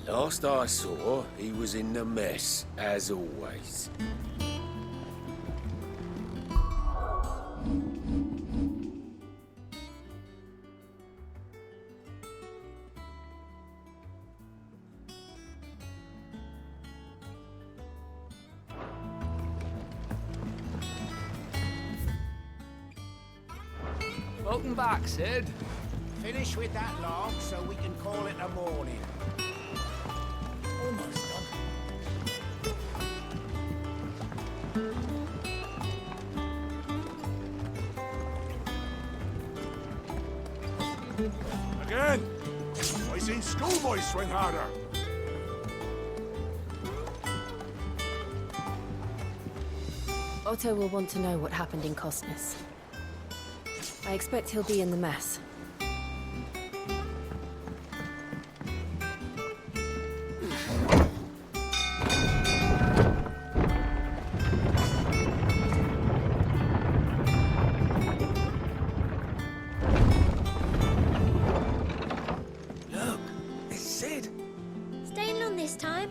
Last I saw, he was in the mess, as always. Welcome back, Sid. Finish with that log so we can call it a morning. Almost done. Again! I seen schoolboys swing harder. Otto will want to know what happened in Costness. I expect he'll be in the mess. Look, it's Sid. Staying on this time?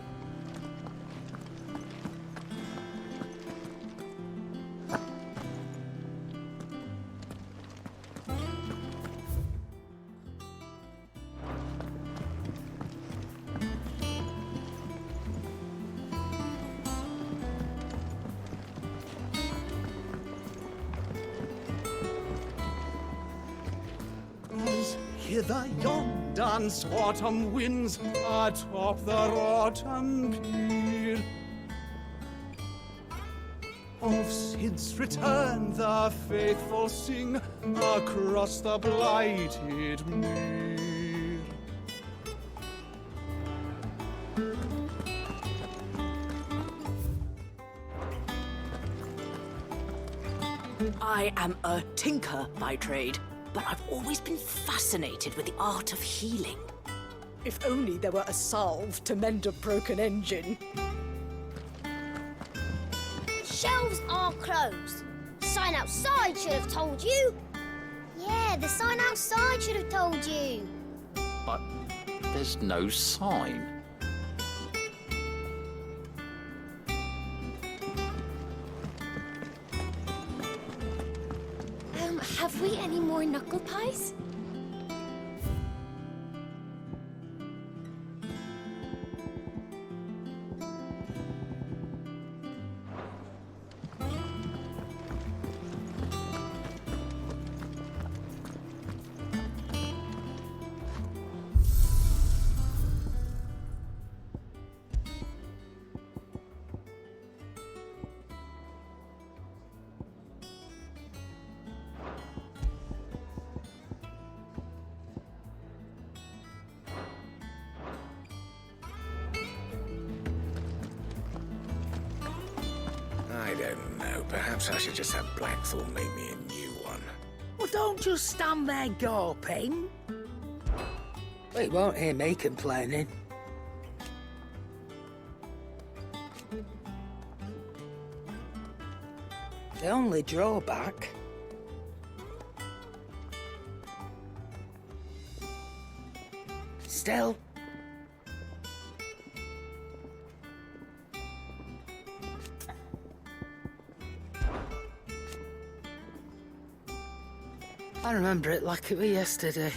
Hither yon dance autumn winds atop the autumn pier. Of Sid's return the faithful sing across the blighted mere. I am a tinker by trade, but I've always been fascinated with the art of healing. If only there were a salve to mend a broken engine. Shelves are closed. Sign outside should have told you. Yeah, the sign outside should have told you. But there's no sign. Have we any more knuckle pies? I don't know. Perhaps I should just have Blackthorn make me a new one. Well, don't just stand there gawping. Well, you won't hear me complaining. The only drawback... Still... I remember it like it was yesterday.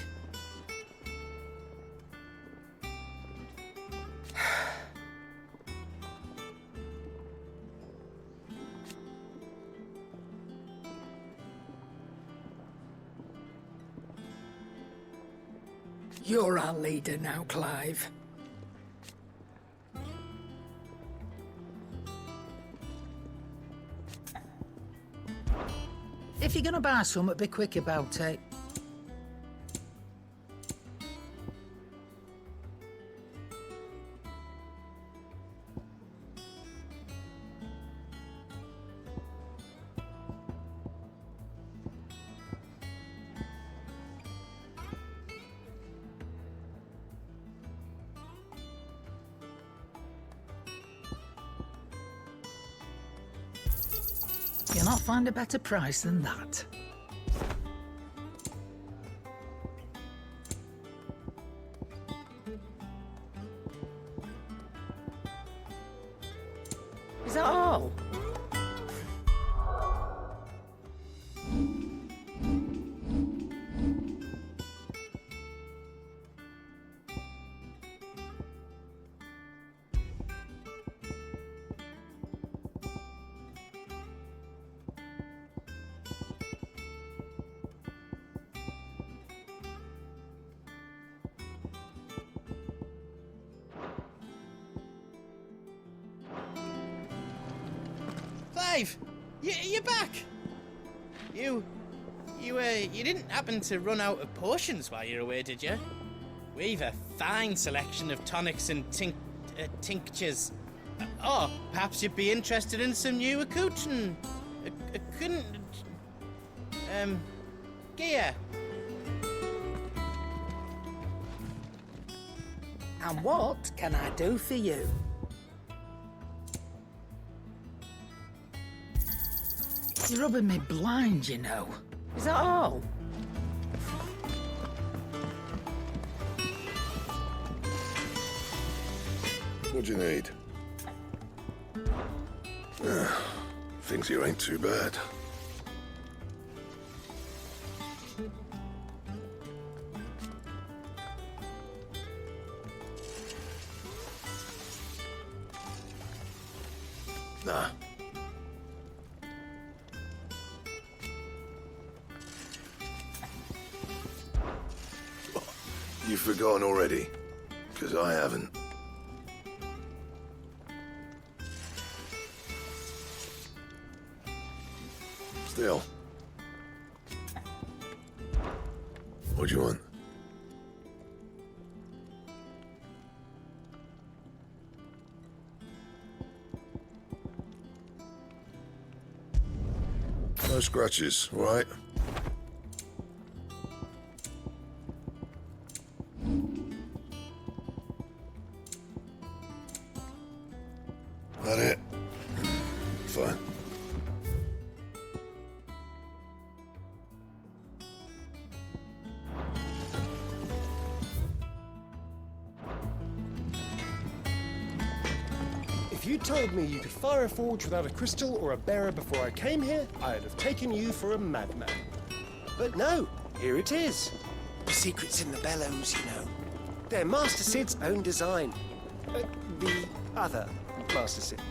You're our leader now, Clive. If you're gonna buy something, be quick about it. You'll not find a better price than that. alive! You're back! You didn't happen to run out of potions while you're away, did you? We've a fine selection of tonics and tinctures. Oh, perhaps you'd be interested in some new accoutrement. Gear. And what can I do for you? You're rubbing me blind, you know. Is that all? What do you need? Things here ain't too bad. Nah. You've forgotten already? 'Cause I haven't. Still. What do you want? No scratches, all right? That it? Fine. If you told me you could fire a forge without a crystal or a bearer before I came here, I'd have taken you for a madman. But no, here it is. The secret's in the bellows, you know. They're Master Sid's own design. The other Master Sid.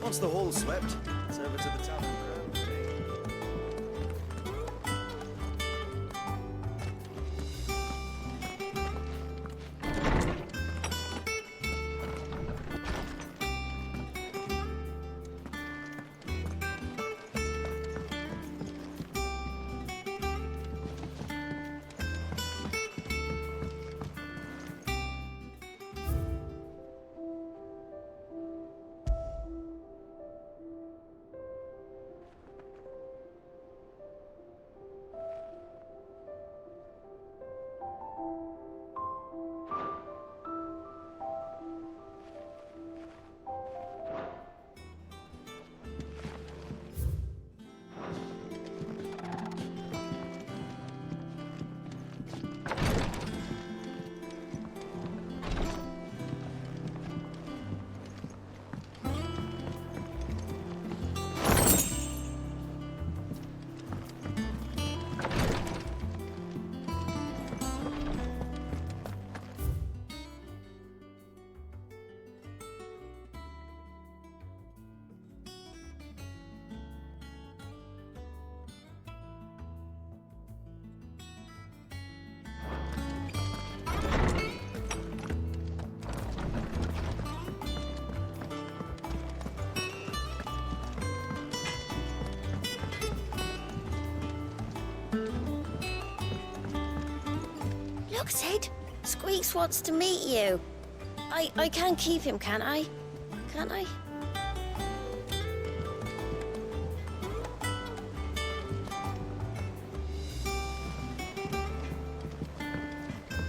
Once the hall's swept, it's over to the tavern. Look, Sid. Squeaks wants to meet you. I can keep him, can't I? Can't I?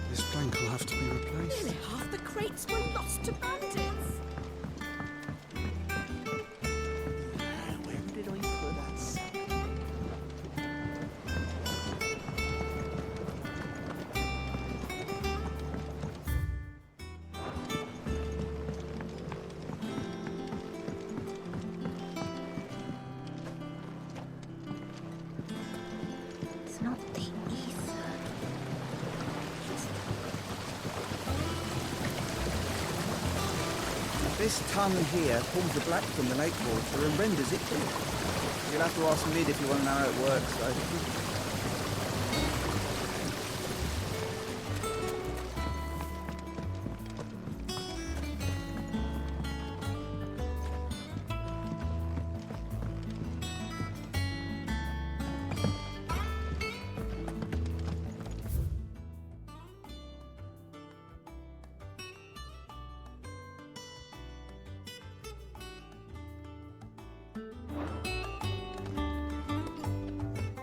This plank will have to be replaced. Nearly half the crates were lost to bandits. Where did I put that sack? It's not the ether. This tunnel here pulls the black from the lake water and renders it clear. You'll have to ask Mid if you want to know how it works, though.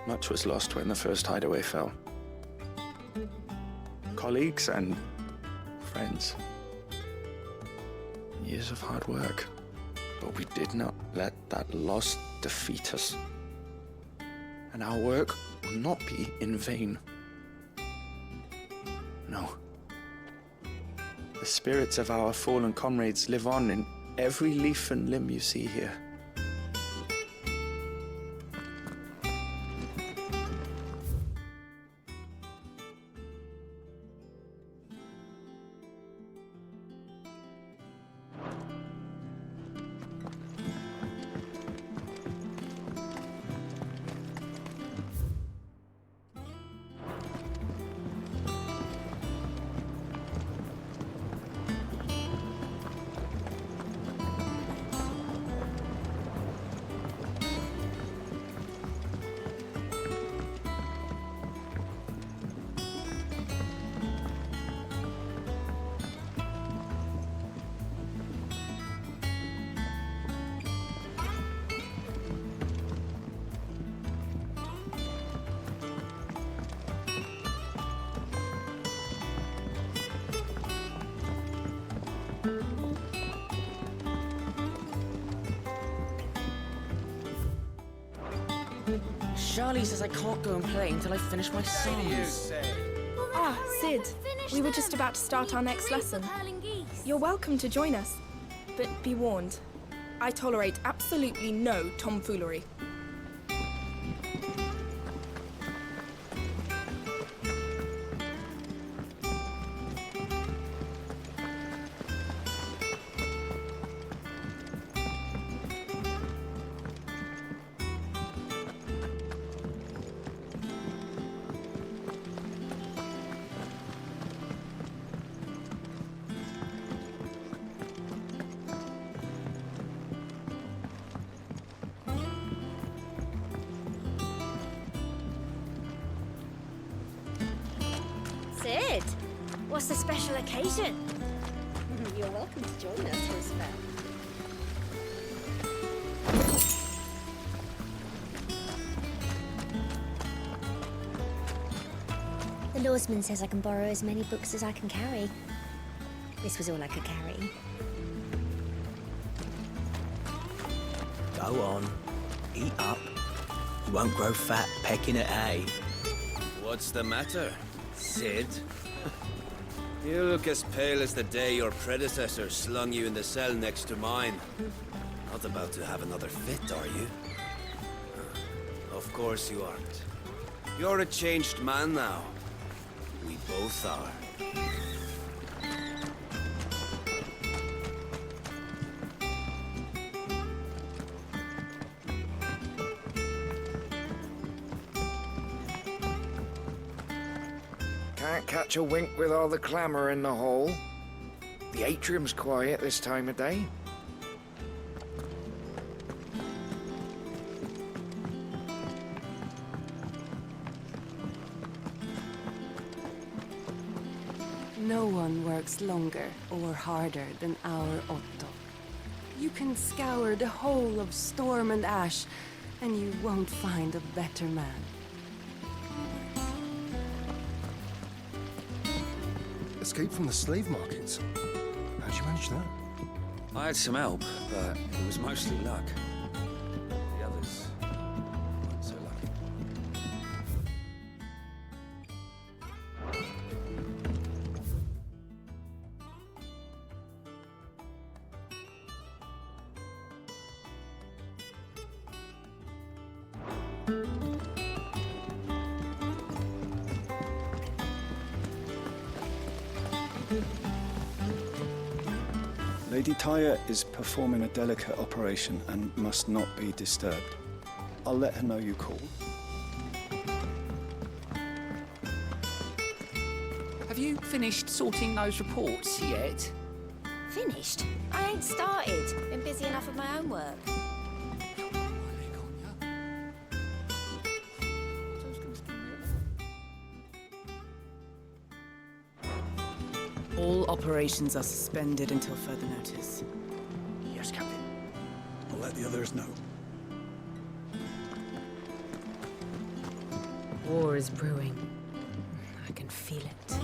Much was lost when the first hideaway fell. Colleagues and friends. Years of hard work. But we did not let that loss defeat us. And our work will not be in vain. No. The spirits of our fallen comrades live on in every leaf and limb you see here. Charlie says I can't go and play until I finish my songs. Ah, Sid. We were just about to start our next lesson. You're welcome to join us. But be warned, I tolerate absolutely no tomfoolery. Sid, what's the special occasion? You're welcome to join us for a spell. The lawsman says I can borrow as many books as I can carry. This was all I could carry. Go on, eat up. You won't grow fat pecking at hay. What's the matter, Sid? You look as pale as the day your predecessor slung you in the cell next to mine. Not about to have another fit, are you? Of course you aren't. You're a changed man now. We both are. Can't catch a wink with all the clamour in the hall. The atrium's quiet this time of day. No one works longer or harder than our Otto. You can scour the whole of Storm and Ash, and you won't find a better man. Escape from the slave markets. How'd you manage that? I had some help, but it was mostly luck. The others weren't so lucky. Lady Tyre is performing a delicate operation and must not be disturbed. I'll let her know you called. Have you finished sorting those reports yet? Finished? I ain't started. Been busy enough with my own work. All operations are suspended until further notice. Yes, Captain. I'll let the others know. War is brewing. I can feel it.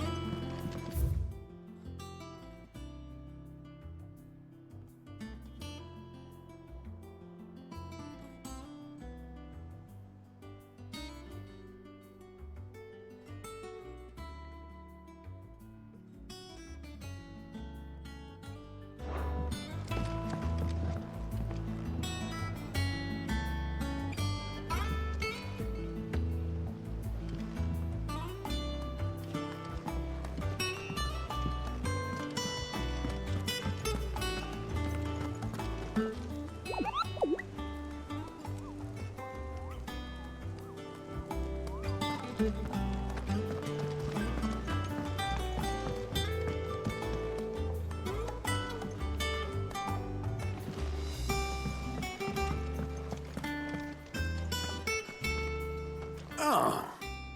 Ah,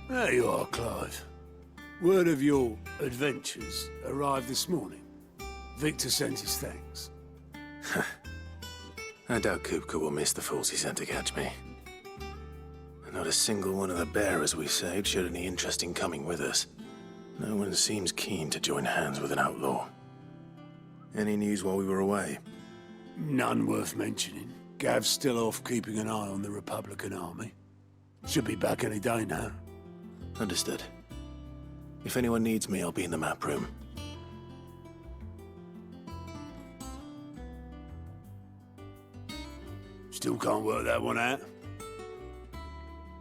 there you are, Clive. Word of your adventures arrived this morning. Victor sent his thanks. I doubt Kupka will miss the fools he sent to catch me. And not a single one of the bearers we saved showed any interest in coming with us. No one seems keen to join hands with an outlaw. Any news while we were away? None worth mentioning. Gav's still off keeping an eye on the Republican army. Should be back any day now. Understood. If anyone needs me, I'll be in the map room. Still can't work that one out.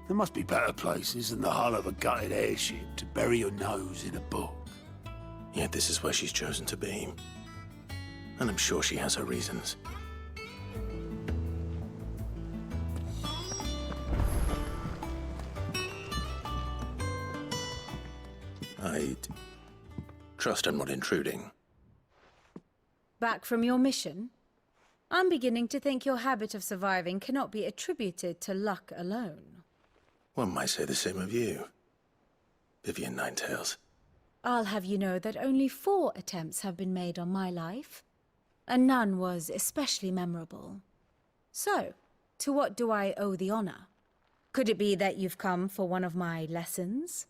There must be better places than the hull of a gutted airship to bury your nose in a book. Yet this is where she's chosen to be. And I'm sure she has her reasons. I trust I'm not intruding. Back from your mission? I'm beginning to think your habit of surviving cannot be attributed to luck alone. One might say the same of you, Vivian Ninetails. I'll have you know that only 4 attempts have been made on my life, and none was especially memorable. So, to what do I owe the honor? Could it be that you've come for one of my lessons?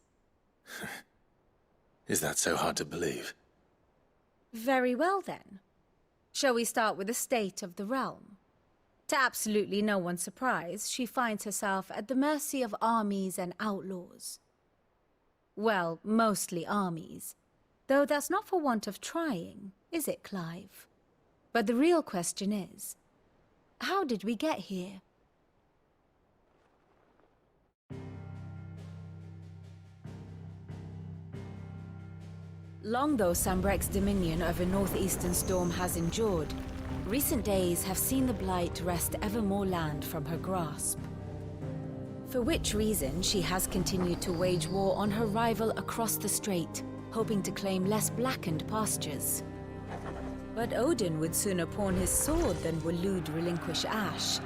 Is that so hard to believe? Very well, then. Shall we start with the state of the realm? To absolutely no one's surprise, she finds herself at the mercy of armies and outlaws. Well, mostly armies. Though that's not for want of trying, is it, Clive? But the real question is, how did we get here? Long though Sambrek's dominion over northeastern Storm has endured, recent days have seen the Blight wrest ever more land from her grasp. For which reason she has continued to wage war on her rival across the strait, hoping to claim less blackened pastures. But Odin would sooner pawn his sword than Waloed relinquish Ash.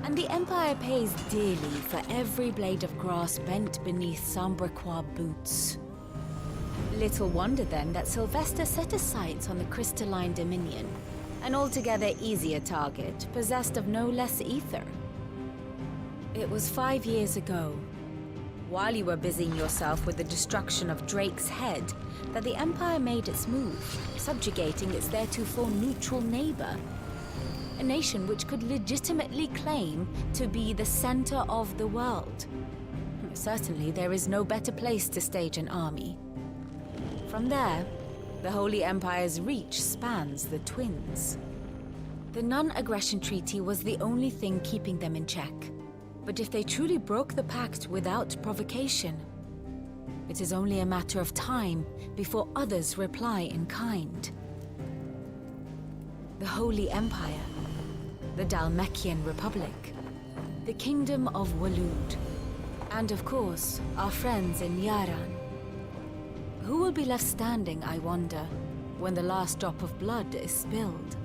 And the Empire pays dearly for every blade of grass bent beneath Sambrequois boots. Little wonder then that Sylvester set his sights on the crystalline dominion, an altogether easier target, possessed of no less ether. It was 5 years ago, while you were busying yourself with the destruction of Drake's head, that the Empire made its move, subjugating its theretofore neutral neighbor. A nation which could legitimately claim to be the center of the world. Certainly there is no better place to stage an army. From there, the Holy Empire's reach spans the Twins. The non-aggression treaty was the only thing keeping them in check. But if they truly broke the pact without provocation, it is only a matter of time before others reply in kind. The Holy Empire, the Dhalmekian Republic, the Kingdom of Waloed, and of course, our friends in Yaran. Who will be left standing, I wonder, when the last drop of blood is spilled?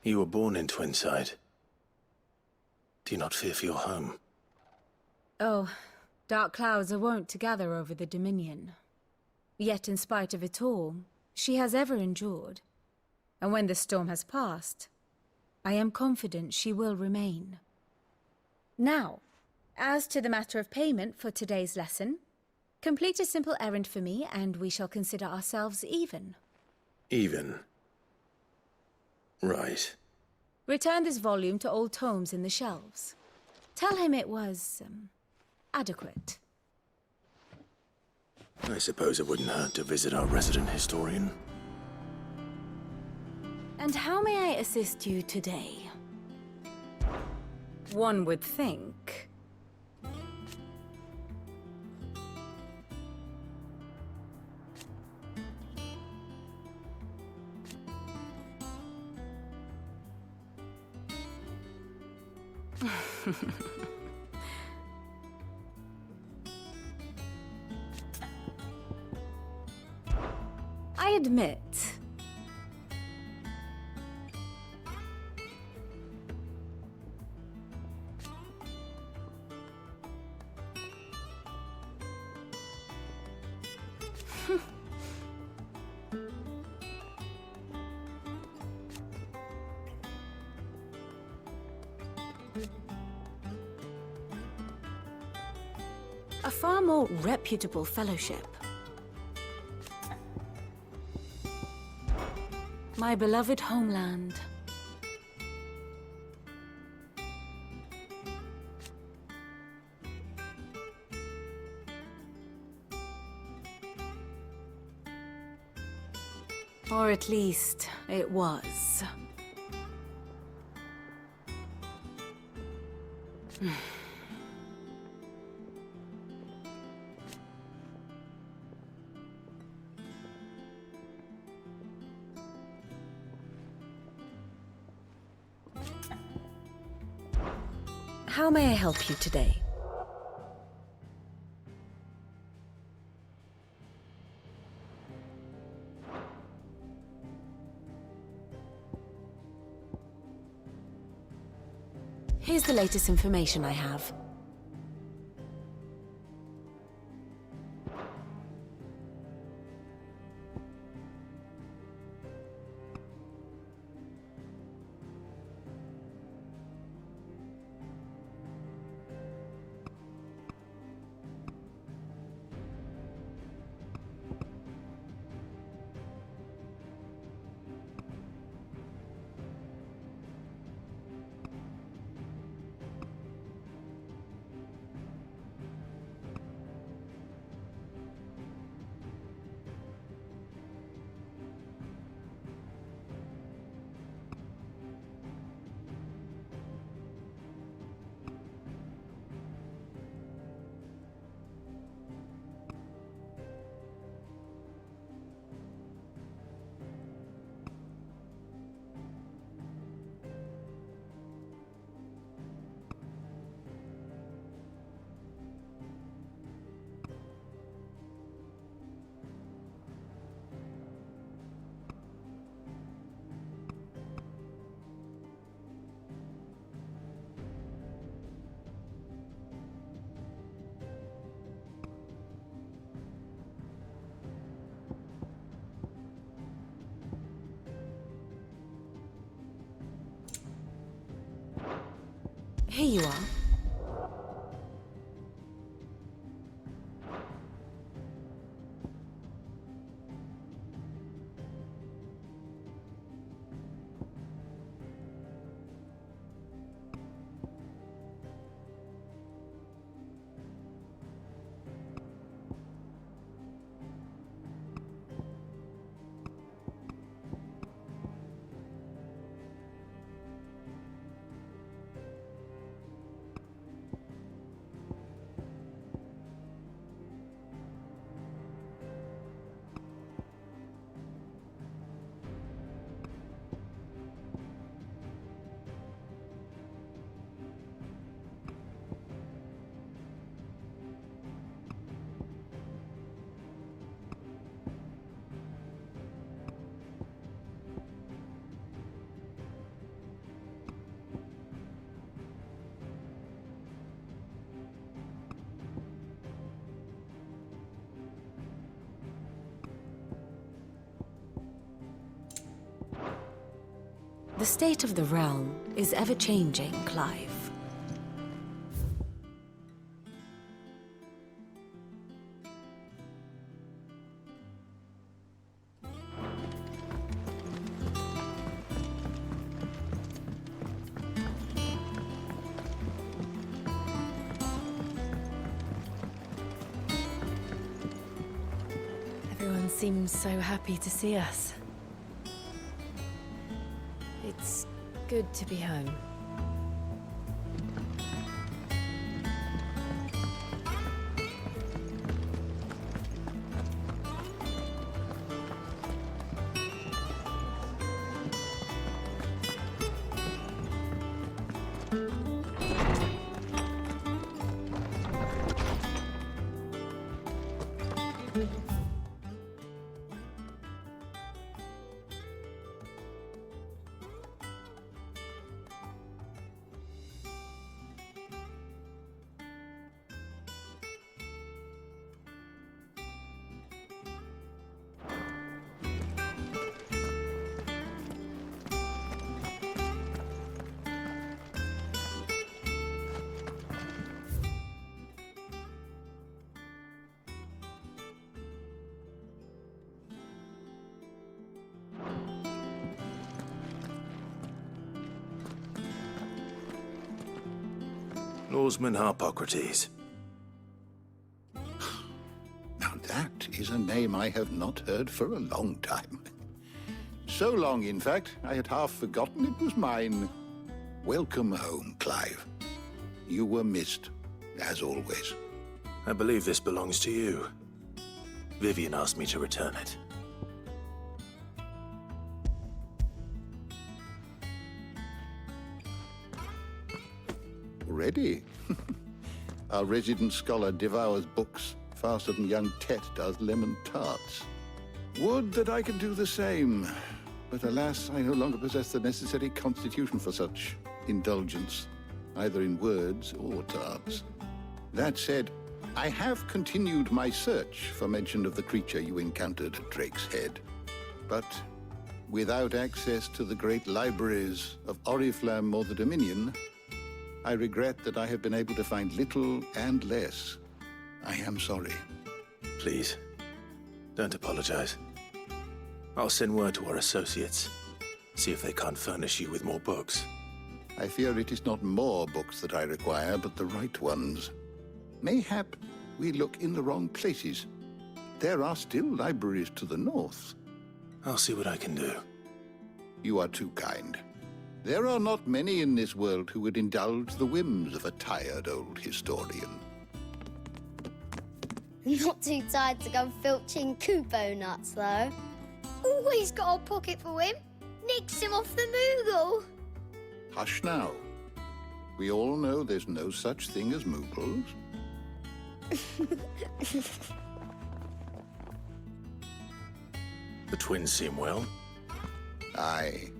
You were born in Twinside. Do you not fear for your home? Oh, dark clouds are wont to gather over the Dominion. Yet in spite of it all, she has ever endured. And when the storm has passed, I am confident she will remain. Now, as to the matter of payment for today's lesson, complete a simple errand for me and we shall consider ourselves even. Even. Right. Return this volume to old tomes in the shelves. Tell him it was, adequate. I suppose it wouldn't hurt to visit our resident historian. And how may I assist you today? One would think. I admit. A far more reputable fellowship. My beloved homeland. Or at least, it was. How may I help you today? Here's the latest information I have. Here you are. The state of the realm is ever-changing, Clive. Everyone seems so happy to see us. It's good to be home. Norseman Harpocrates. Now that is a name I have not heard for a long time. So long, in fact, I had half forgotten it was mine. Welcome home, Clive. You were missed, as always. I believe this belongs to you. Vivian asked me to return it. Already? Our resident scholar devours books faster than young Tet does lemon tarts. Would that I could do the same. But alas, I no longer possess the necessary constitution for such indulgence, either in words or tarts. That said, I have continued my search for mention of the creature you encountered at Drake's Head. But without access to the great libraries of Oriflamme or the Dominion, I regret that I have been able to find little and less. I am sorry. Please, don't apologize. I'll send word to our associates. See if they can't furnish you with more books. I fear it is not more books that I require, but the right ones. Mayhap we look in the wrong places. There are still libraries to the north. I'll see what I can do. You are too kind. There are not many in this world who would indulge the whims of a tired old historian. Not too tired to go filching Kupo nuts, though. Always got a pocket for him. Nicks him off the Moogle. Hush now. We all know there's no such thing as Moogles. The twins seem well. Aye.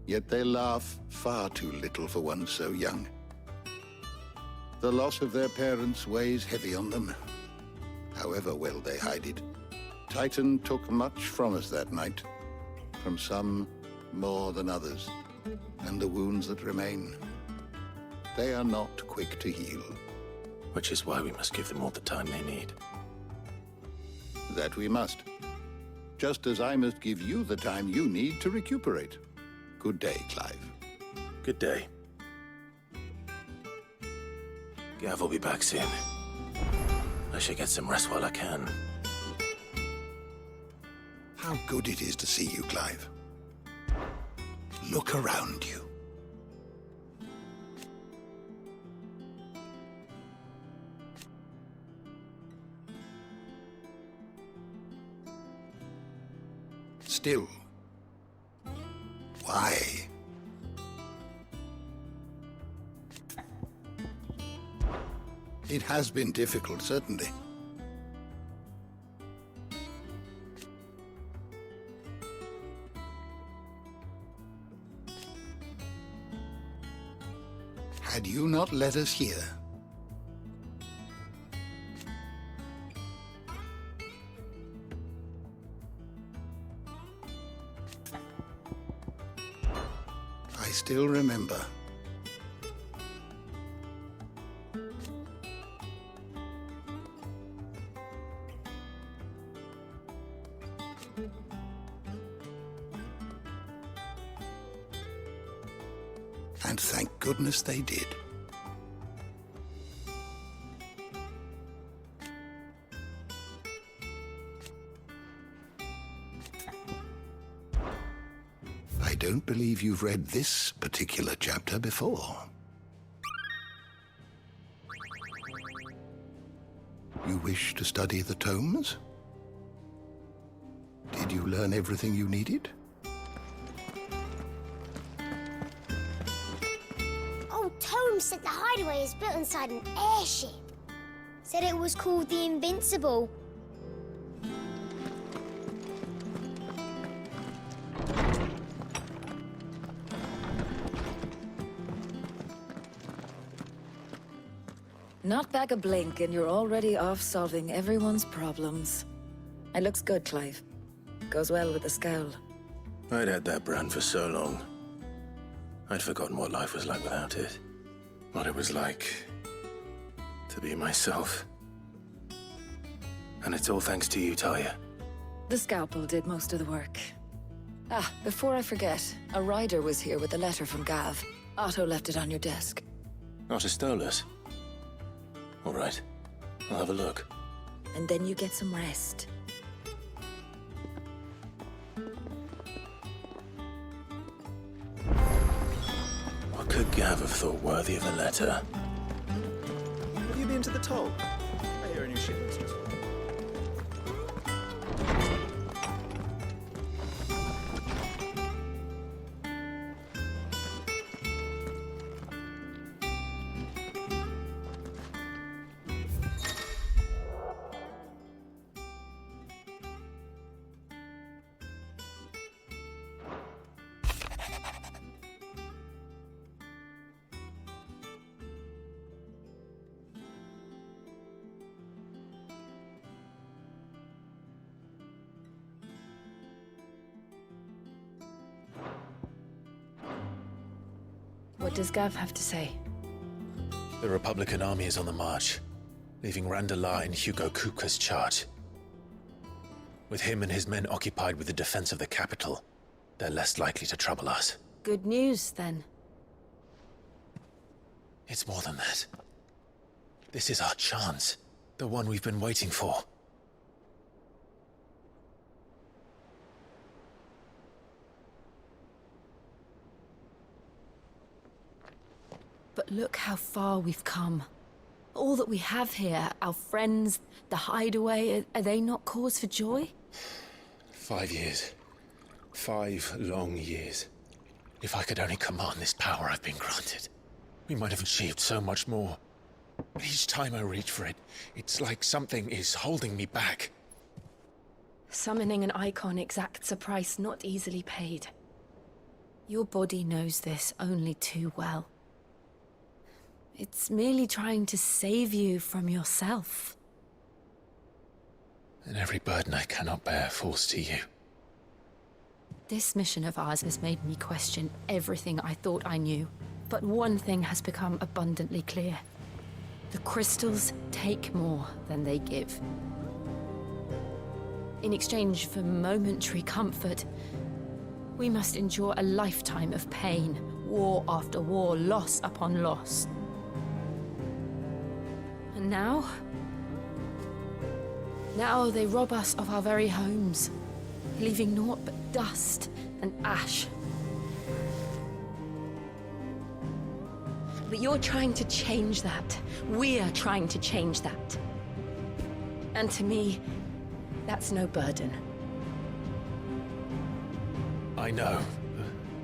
Yet they laugh far too little for one so young. The loss of their parents weighs heavy on them, however well they hide it. Titan took much from us that night, from some more than others, and the wounds that remain, they are not quick to heal. Which is why we must give them all the time they need. That we must. Just as I must give you the time you need to recuperate. Good day, Clive. Good day. Gav will be back soon. I should get some rest while I can. How good it is to see you, Clive. Look around you. Still, why? It has been difficult, certainly. Had you not let us hear, still remember. And thank goodness they did. I don't believe you've read this particular chapter before. You wish to study the tomes? Did you learn everything you needed? Old Tome said the hideaway is built inside an airship. Said it was called the Invincible. Not back a blink and you're already off solving everyone's problems. It looks good, Clive. Goes well with the scowl. I'd had that brand for so long. I'd forgotten what life was like without it. What it was like to be myself. And it's all thanks to you, Talia. The scalpel did most of the work. Ah, before I forget, a rider was here with a letter from Gav. Otto left it on your desk. Otto stole it. All right, I'll have a look. And then you get some rest. What could Gav have thought worthy of a letter? Have you been to the toll? I hear a new shipment's just... What does Gav have to say? The Republican army is on the march, leaving Randalar in Hugo Kupka's charge. With him and his men occupied with the defense of the capital, they're less likely to trouble us. Good news, then. It's more than that. This is our chance, the one we've been waiting for. But look how far we've come. All that we have here, our friends, the hideaway, are they not cause for joy? 5 years. 5 long years. If I could only command this power I've been granted, we might have achieved so much more. But each time I reach for it, it's like something is holding me back. Summoning an icon exacts a price not easily paid. Your body knows this only too well. It's merely trying to save you from yourself. And every burden I cannot bear falls to you. This mission of ours has made me question everything I thought I knew. But one thing has become abundantly clear. The crystals take more than they give. In exchange for momentary comfort, we must endure a lifetime of pain, war after war, loss upon loss. And now they rob us of our very homes, leaving naught but dust and ash. But you're trying to change that. We're trying to change that. And to me, that's no burden. I know,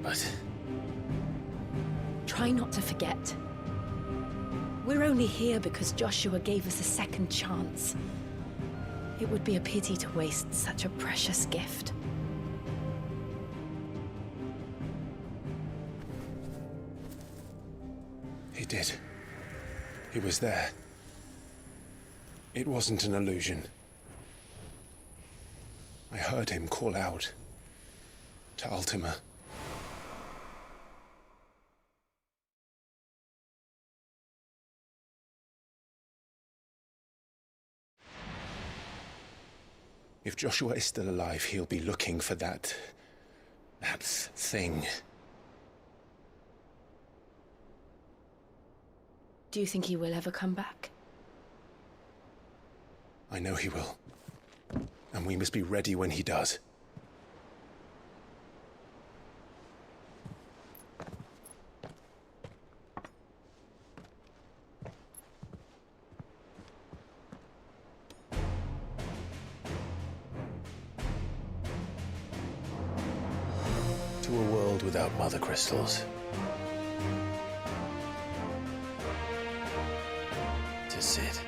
but... Try not to forget. We're only here because Joshua gave us a second chance. It would be a pity to waste such a precious gift. He did. He was there. It wasn't an illusion. I heard him call out to Ultima. If Joshua is still alive, he'll be looking for that thing. Do you think he will ever come back? I know he will. And we must be ready when he does. To a world without mother crystals. To Sid.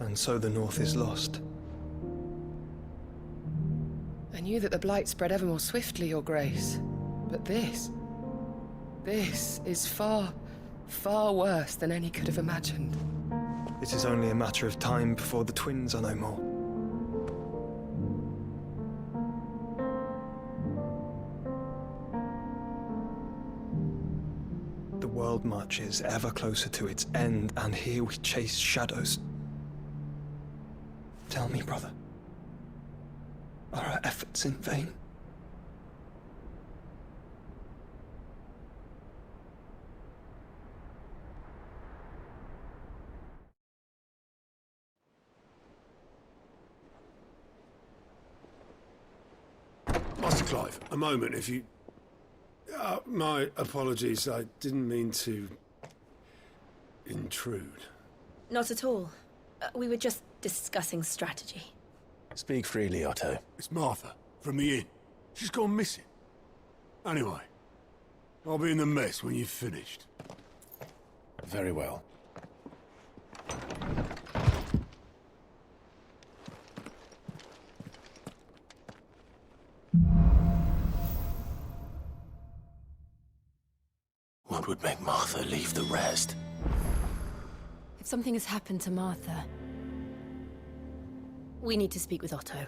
And so the North is lost. I knew that the Blight spread ever more swiftly, Your Grace. But this is far, far worse than any could have imagined. It is only a matter of time before the twins are no more. The world marches ever closer to its end, and here we chase shadows. Tell me, brother, are our efforts in vain? Master Clive, a moment, if you... my apologies, I didn't mean to... intrude. Not at all. We were just discussing strategy. Speak freely, Otto. It's Martha, from the inn. She's gone missing. Anyway, I'll be in the mess when you've finished. Very well. What would make Martha leave the rest? If something has happened to Martha, we need to speak with Otto.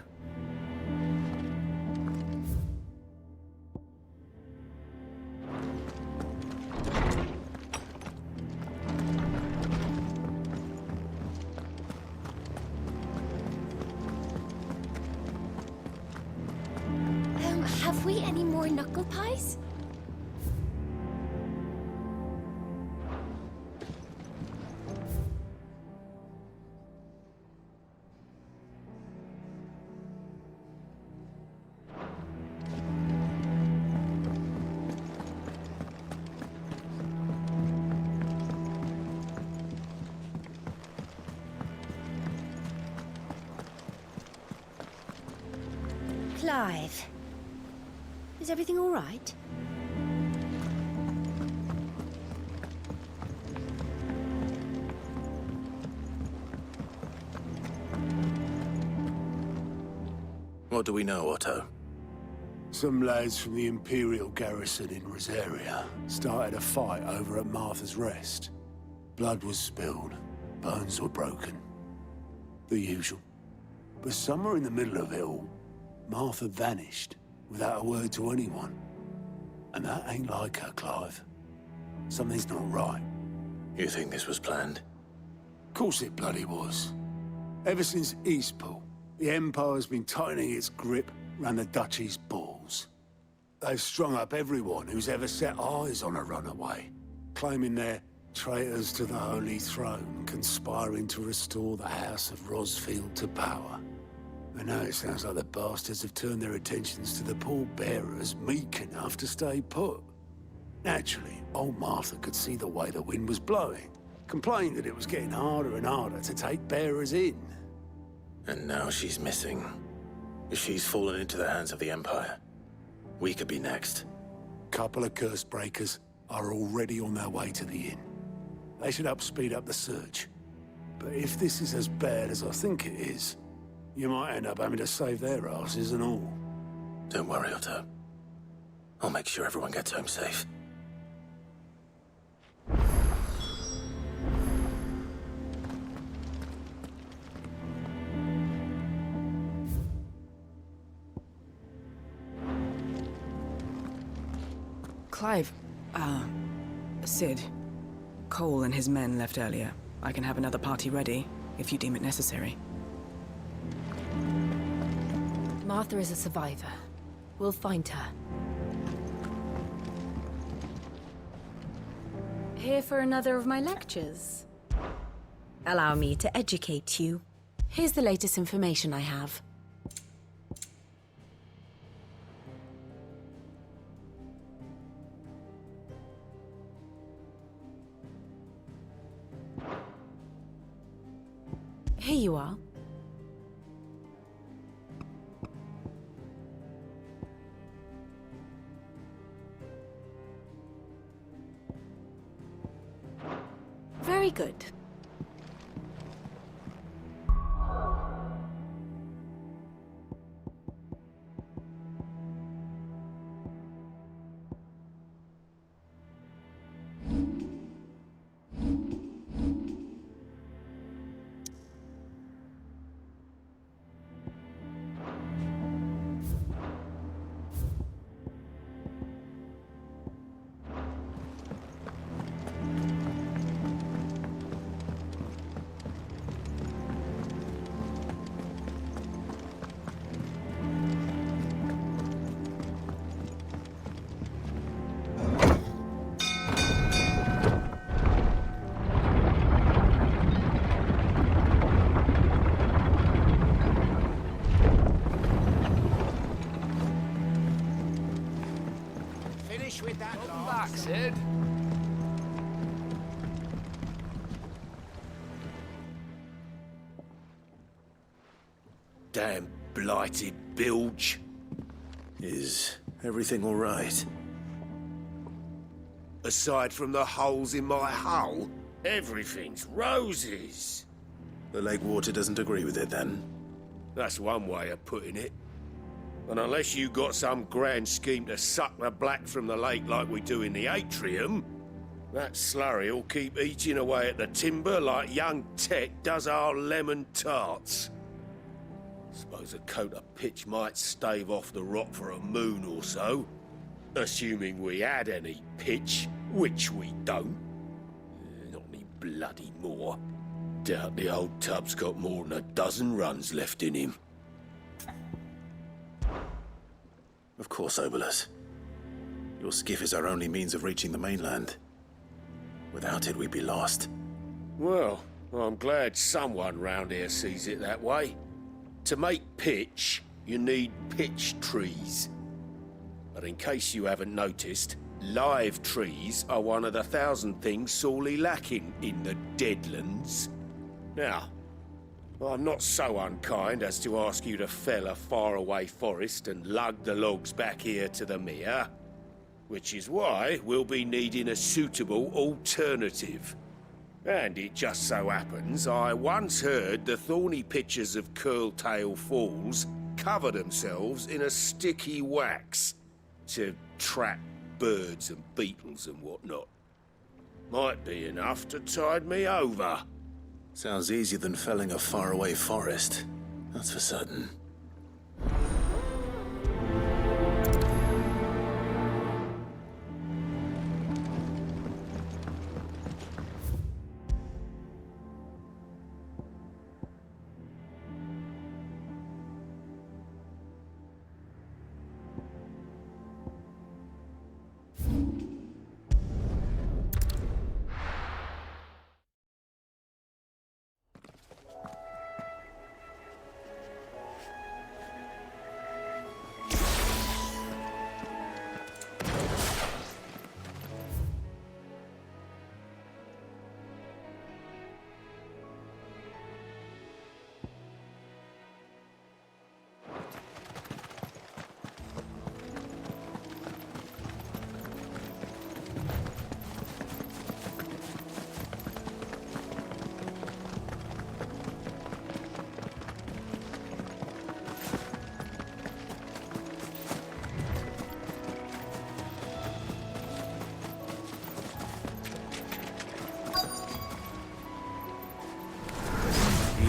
Have we any more knuckle pies? Clive, is everything all right? What do we know, Otto? Some lads from the Imperial garrison in Rosaria started a fight over at Martha's Rest. Blood was spilled, bones were broken. The usual. But somewhere in the middle of it all, Martha vanished without a word to anyone. And that ain't like her, Clive. Something's not right. You think this was planned? Of course it bloody was. Ever since Eastpool, the Empire's been tightening its grip round the Duchy's balls. They've strung up everyone who's ever set eyes on a runaway, claiming they're traitors to the Holy Throne, conspiring to restore the House of Rosfield to power. And now it sounds like the bastards have turned their attentions to the pallbearers meek enough to stay put. Naturally, old Martha could see the way the wind was blowing, complained that it was getting harder and harder to take bearers in. And now she's missing. If she's fallen into the hands of the Empire, we could be next. Couple of curse breakers are already on their way to the inn. They should speed up the search. But if this is as bad as I think it is, You might end up having to save their asses and all. Don't worry, Otto. I'll make sure everyone gets home safe. Clive, Sid. Cole and his men left earlier. I can have another party ready, if you deem it necessary. Martha is a survivor. We'll find her. Here for another of my lectures? Allow me to educate you. Here's the latest information I have. Here you are. Very good. With that Welcome back, Sid. Damn blighted bilge. Is everything all right? Aside from the holes in my hull, everything's roses. The lake water doesn't agree with it, then? That's one way of putting it. And unless you got some grand scheme to suck the black from the lake like we do in the atrium, that slurry'll keep eating away at the timber like young Tet does our lemon tarts. Suppose a coat of pitch might stave off the rot for a moon or so, assuming we had any pitch, which we don't. Not any bloody more. Doubt the old tub's got more than a dozen runs left in him. Of course, Obolus. Your skiff is our only means of reaching the mainland. Without it, we'd be lost. Well, I'm glad someone round here sees it that way. To make pitch, you need pitch trees. But in case you haven't noticed, live trees are one of the 1,000 things sorely lacking in the Deadlands. Now, I'm not so unkind as to ask you to fell a faraway forest and lug the logs back here to the mere, which is why we'll be needing a suitable alternative. And it just so happens I once heard the thorny pitchers of Curltail Falls cover themselves in a sticky wax to trap birds and beetles and whatnot. Might be enough to tide me over. Sounds easier than felling a faraway forest. That's for certain.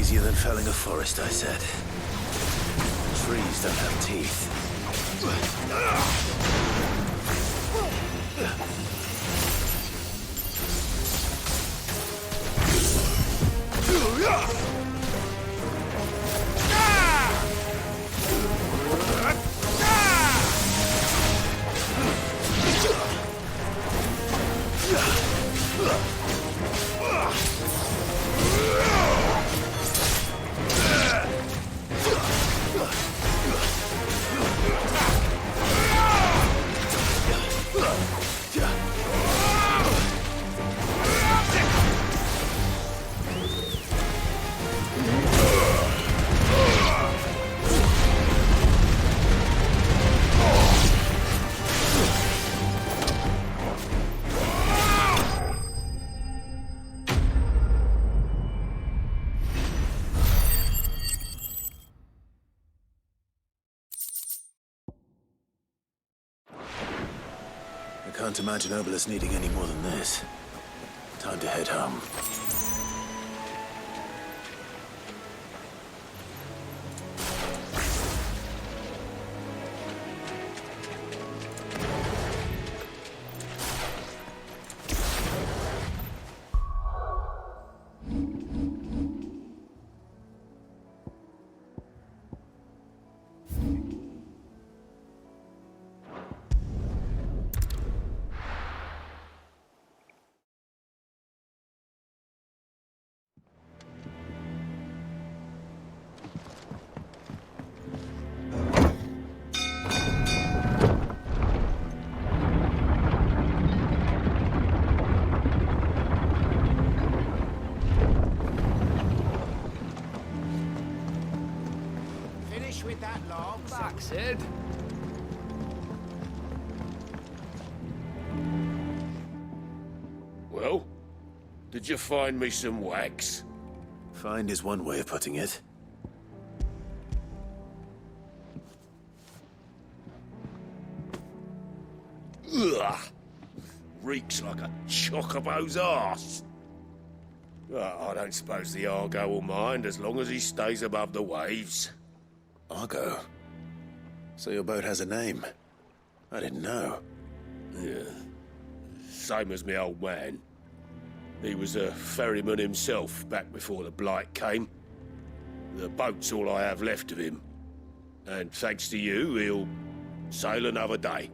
Easier than felling a forest, I said. Trees don't have teeth. I can't imagine Obelisk needing any more than this. Time to head home. With that log, back, Sid. Well, did you find me some wax? Find is one way of putting it. Ugh! Reeks like a chocobo's arse. I don't suppose the Argo will mind as long as he stays above the waves. Argo? So your boat has a name? I didn't know. Yeah. Same as me old man. He was a ferryman himself back before the Blight came. The boat's all I have left of him. And thanks to you, he'll sail another day.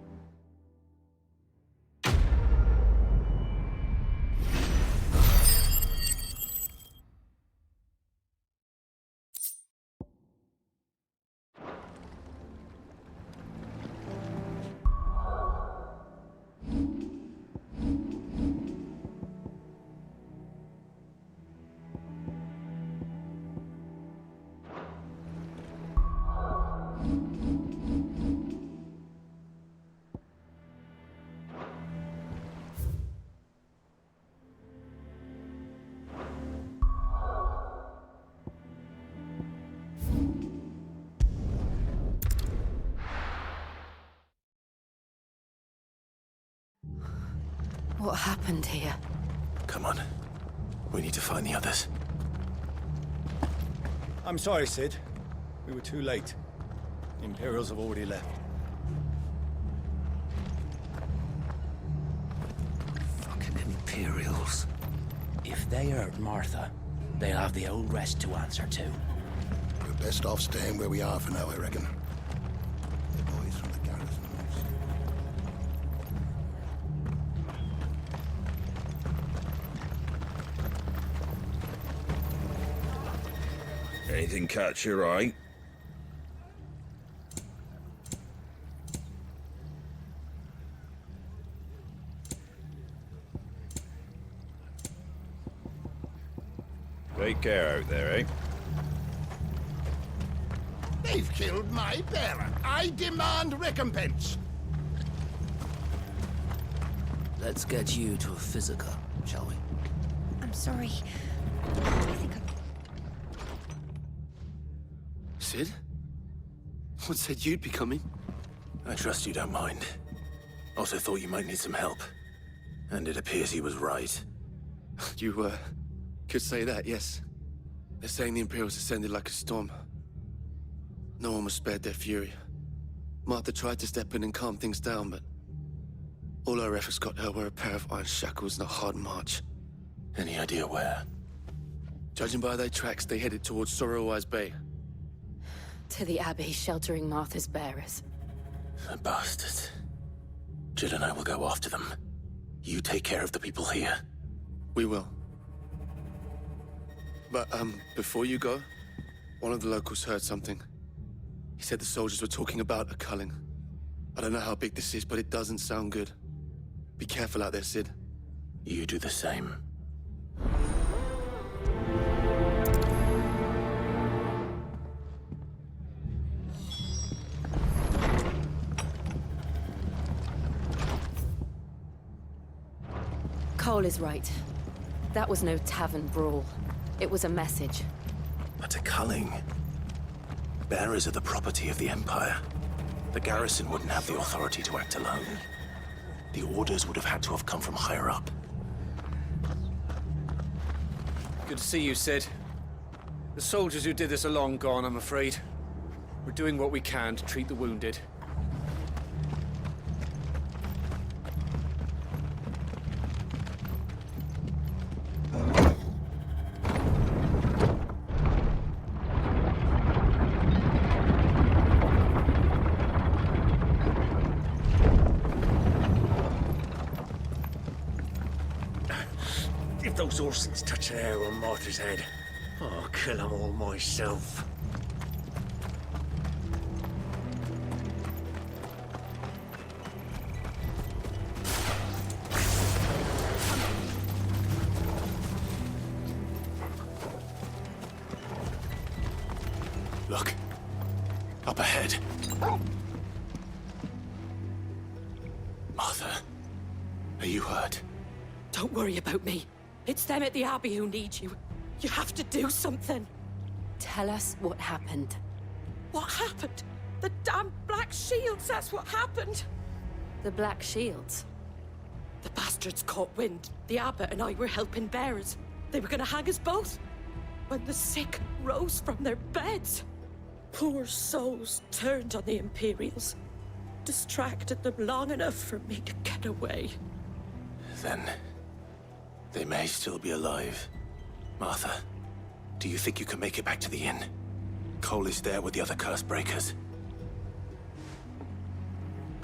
What happened here? Come on. We need to find the others. I'm sorry, Sid. We were too late. The Imperials have already left. Fucking Imperials. If they hurt Martha, they'll have the old rest to answer to. We're best off staying where we are for now, I reckon. The boys from the garrison. Anything catch your eye? Take care out there, eh? They've killed my bearer. I demand recompense. Let's get you to a physica, shall we? I'm sorry. Sid? What said you'd be coming? I trust you don't mind. Also thought you might need some help. And it appears he was right. You, could say that, yes. They're saying the Imperials ascended like a storm. No one was spared their fury. Martha tried to step in and calm things down, but all her efforts got her were a pair of iron shackles and a hard march. Any idea where? Judging by their tracks, they headed towards Sorrowwise Bay. To the Abbey, sheltering Martha's bearers. The bastards. Jill and I will go after them. You take care of the people here. We will. But, before you go, one of the locals heard something. He said the soldiers were talking about a culling. I don't know how big this is, but it doesn't sound good. Be careful out there, Sid. You do the same. Cole is right. That was no tavern brawl. It was a message. But a culling. Bearers are the property of the Empire. The garrison wouldn't have the authority to act alone. The orders would have had to have come from higher up. Good to see you, Sid. The soldiers who did this are long gone, I'm afraid. We're doing what we can to treat the wounded. If those Orsons touch an arrow on Martha's head, I'll kill them all myself. Look. Up ahead. Martha, are you hurt? Don't worry about me. It's them at the Abbey who need you. You have to do something. Tell us what happened. What happened? The damn Black Shields, that's what happened. The Black Shields? The bastards caught wind. The Abbot and I were helping bearers. They were gonna hang us both. When the sick rose from their beds. Poor souls turned on the Imperials. Distracted them long enough for me to get away. Then they may still be alive. Martha, do you think you can make it back to the inn? Cole is there with the other curse breakers.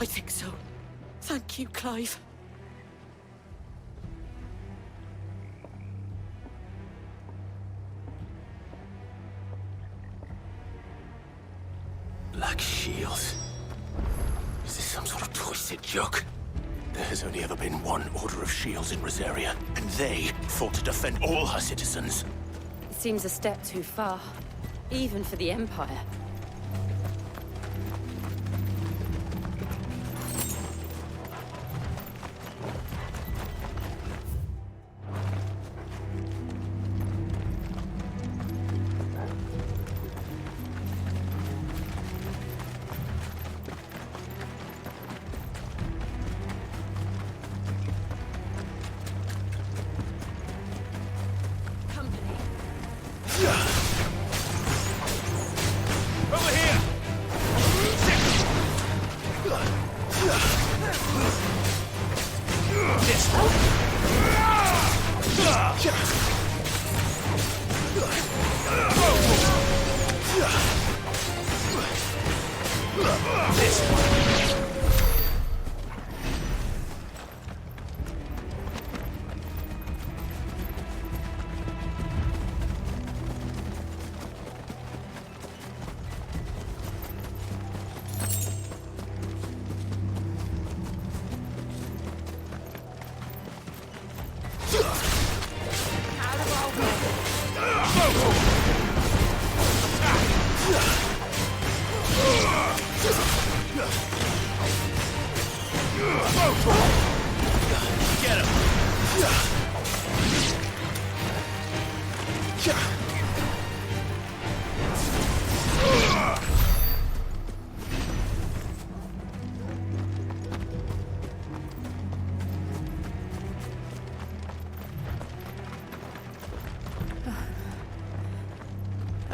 I think so. Thank you, Clive. Black Shields. Is this some sort of twisted joke? There has only ever been one Order of Shields in Rosaria, and they fought to defend all her citizens. It seems a step too far, even for the Empire.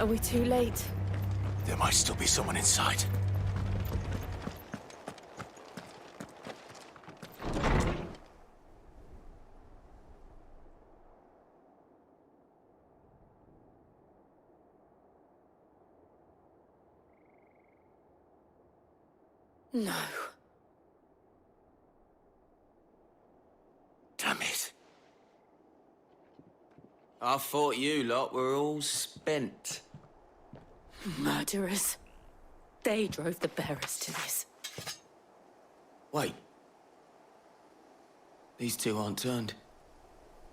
Are we too late? There might still be someone inside. No. Damn it. I thought you lot were all spent. Murderers. They drove the bearers to this. Wait. These two aren't turned.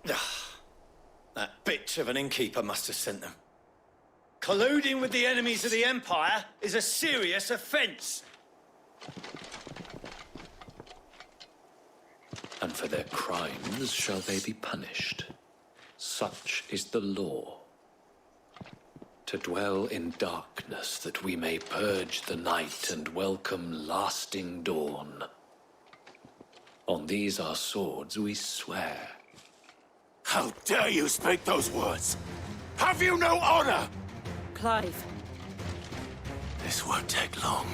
That bitch of an innkeeper must have sent them. Colluding with the enemies of the Empire is a serious offence. And for their crimes shall they be punished. Such is the law. To dwell in darkness that we may purge the night and welcome lasting dawn. On these our swords we swear. How dare you speak those words? Have you no honor? Clive. This won't take long.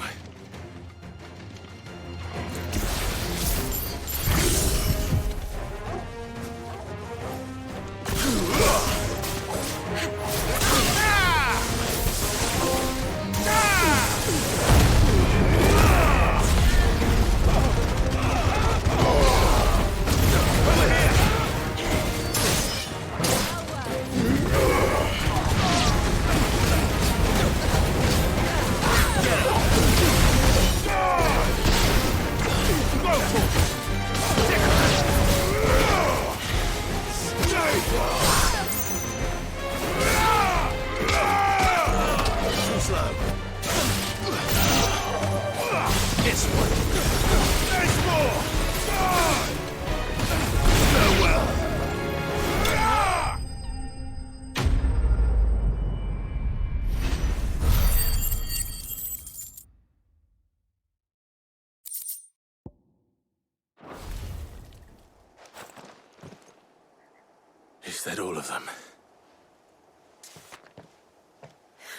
Is that all of them?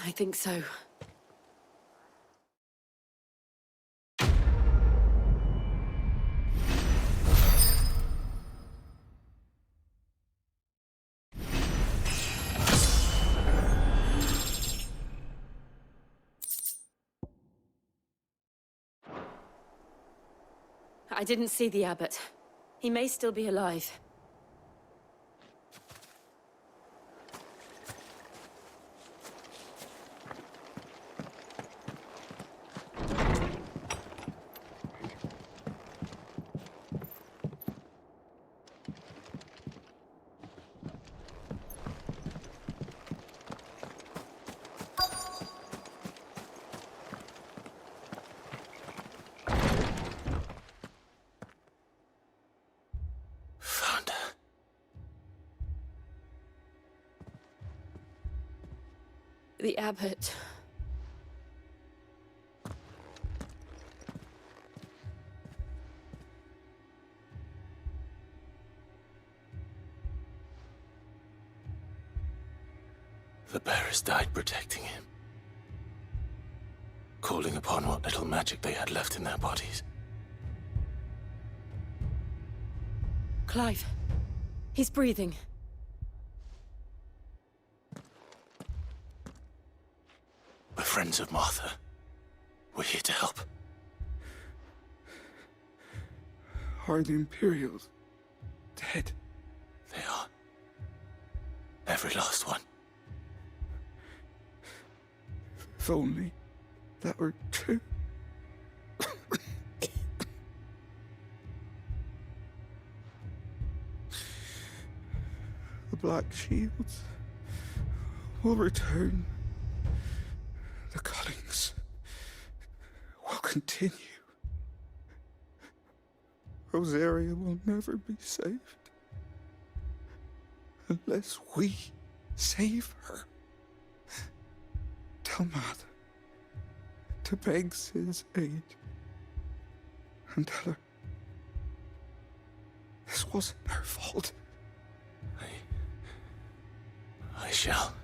I think so. I didn't see the abbot. He may still be alive. The abbot. The bearers died protecting him. Calling upon what little magic they had left in their bodies. Clive. He's breathing. We're friends of Martha. We're here to help. Are the Imperials dead? They are. Every last one. If only that were true. The Black Shields will return. The cuttings will continue. Rosaria will never be saved unless we save her. Tell Matt to beg Sid's aid and tell her this wasn't her fault. I shall.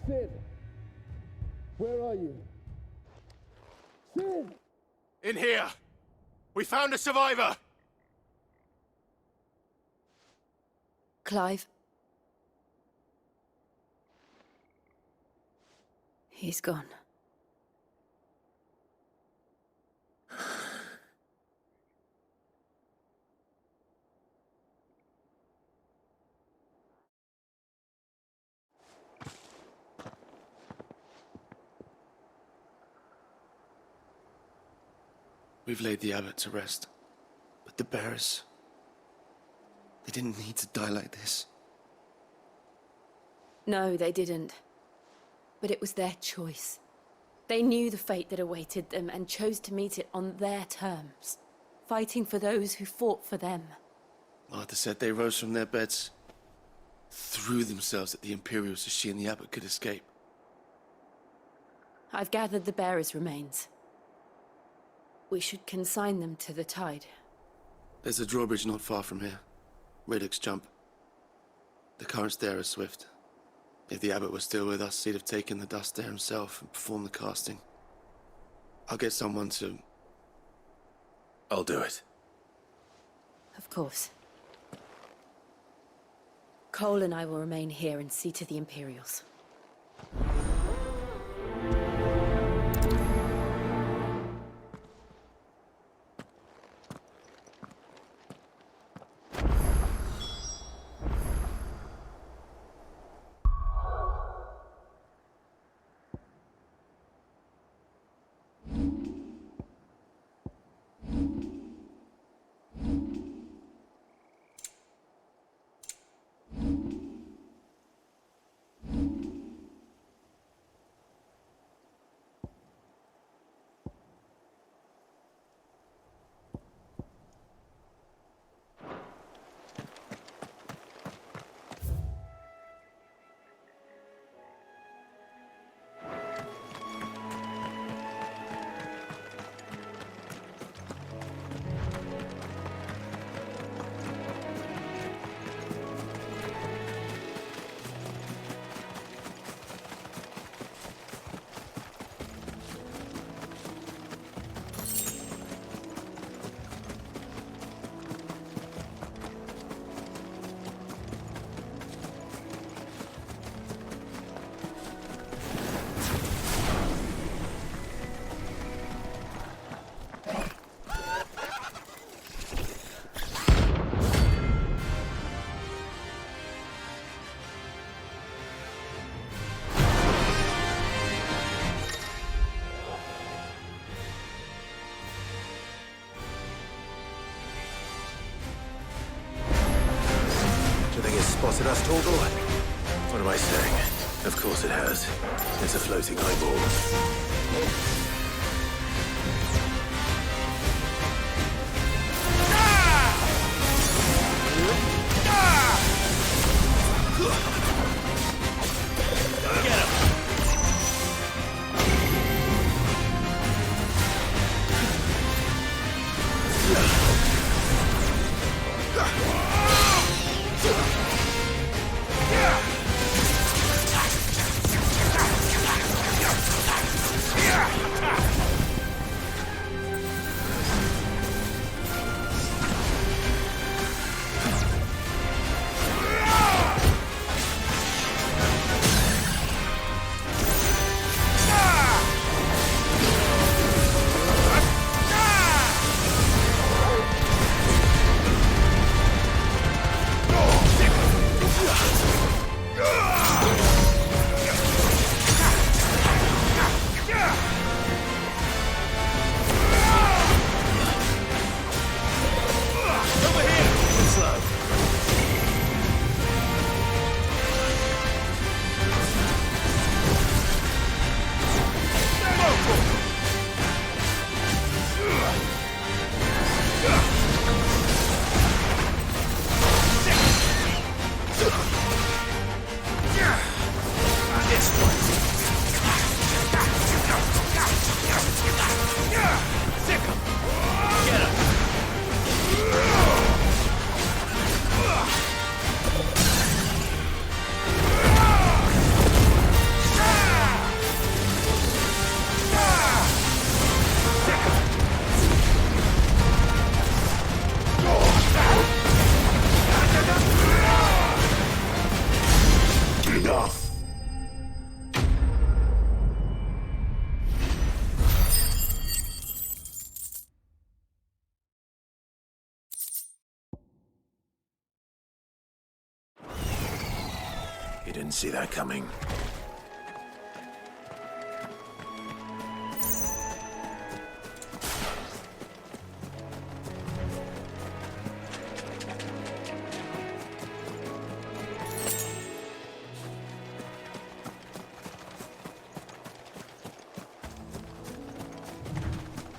Sid! Where are you? Sid! In here! We found a survivor! Clive. He's gone. We've laid the abbot to rest. But the bearers... they didn't need to die like this. No, they didn't. But it was their choice. They knew the fate that awaited them and chose to meet it on their terms, fighting for those who fought for them. Martha said they rose from their beds, threw themselves at the Imperials so she and the abbot could escape. I've gathered the bearers' remains. We should consign them to the tide. There's a drawbridge not far from here. Radix Jump. The currents there are swift. If the abbot was still with us, he'd have taken the dust there himself and performed the casting. I'll get someone to... I'll do it. Of course. Cole and I will remain here and see to the Imperials. Spotted us, Torgal? What am I saying? Of course it has. It's a floating eyeball. Yeah! You didn't see that coming.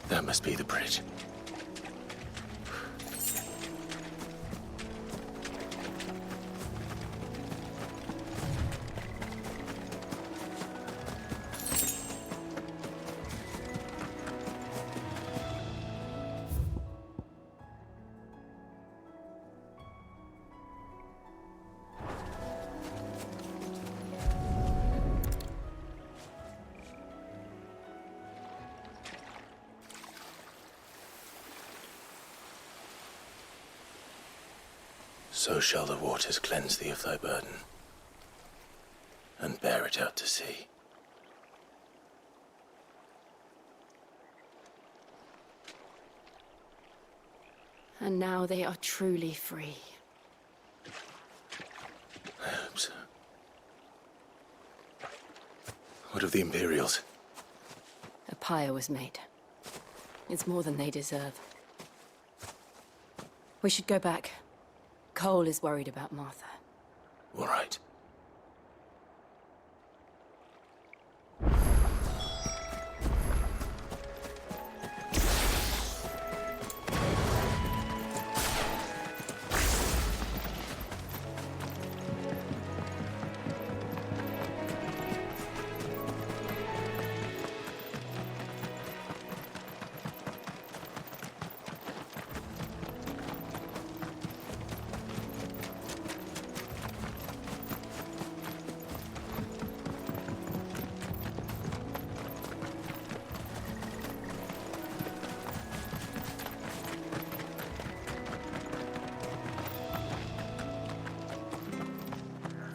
That must be the bridge. So shall the waters cleanse thee of thy burden, and bear it out to sea. And now they are truly free. I hope so. What of the Imperials? A pyre was made. It's more than they deserve. We should go back. Cole is worried about Martha. All right.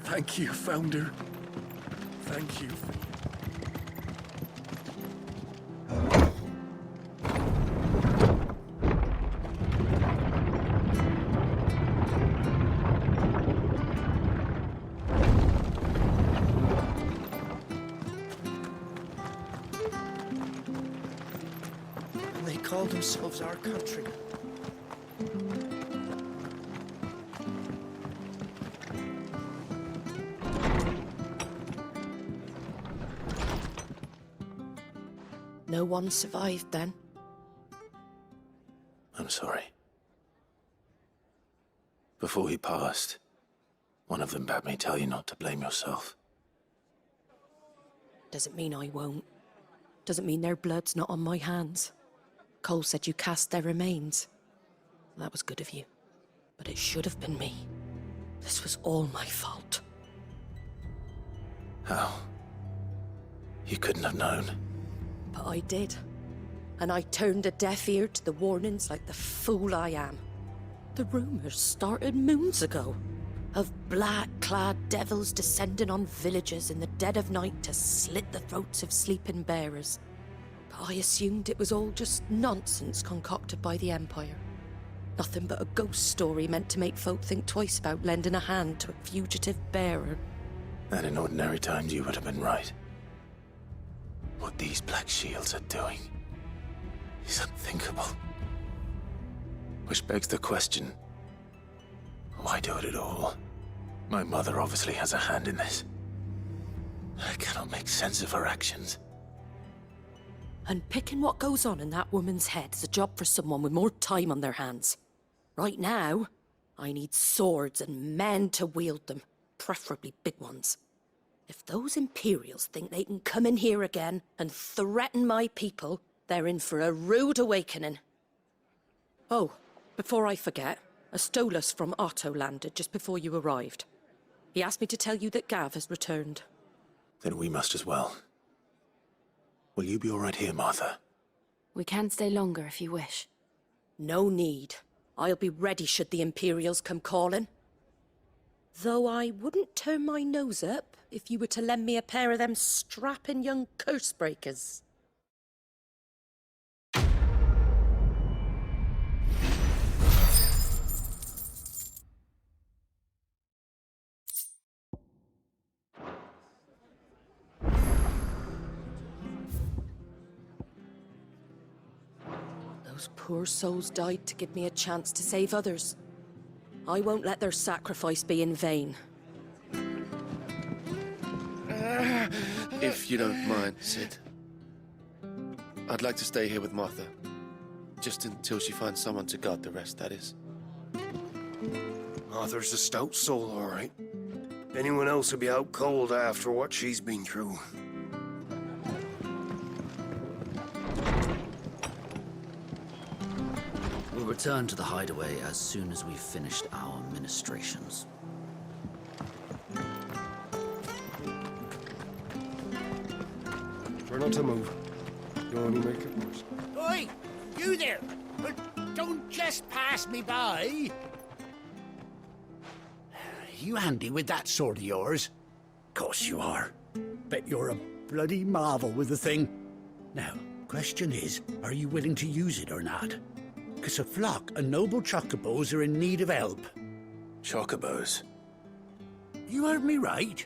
Thank you, Founder. Thank you. And they call themselves our country. No one survived then? I'm sorry. Before he passed, one of them bade me tell you not to blame yourself. Doesn't mean I won't. Doesn't mean their blood's not on my hands. Cole said you cast their remains. That was good of you. But it should have been me. This was all my fault. How? You couldn't have known. But I did. And I turned a deaf ear to the warnings like the fool I am. The rumours started moons ago. Of black-clad devils descending on villages in the dead of night to slit the throats of sleeping bearers. But I assumed it was all just nonsense concocted by the Empire. Nothing but a ghost story meant to make folk think twice about lending a hand to a fugitive bearer. And in ordinary times you would have been right. What these Black Shields are doing is unthinkable. Which begs the question, why do it at all? My mother obviously has a hand in this. I cannot make sense of her actions. And picking what goes on in that woman's head is a job for someone with more time on their hands. Right now, I need swords and men to wield them, preferably big ones. If those Imperials think they can come in here again and threaten my people, they're in for a rude awakening. Oh, before I forget, a Stolas from Otto landed just before you arrived. He asked me to tell you that Gav has returned. Then we must as well. Will you be all right here, Martha? We can stay longer if you wish. No need. I'll be ready should the Imperials come calling. Though I wouldn't turn my nose up if you were to lend me a pair of them strapping young curse-breakers. Those poor souls died to give me a chance to save others. I won't let their sacrifice be in vain. If you don't mind, Sid, I'd like to stay here with Martha. Just until she finds someone to guard the rest, that is. Arthur's a stout soul, all right. Anyone else would be out cold after what she's been through. We'll return to the hideaway as soon as we've finished our ministrations. Try not to move. You'll only make it worse. Oi! You there! Don't just pass me by! You handy with that sword of yours? Course you are. Bet you're a bloody marvel with the thing. Now, question is, are you willing to use it or not? 'Cause a flock of noble chocobos are in need of help. Chocobos? You heard me right.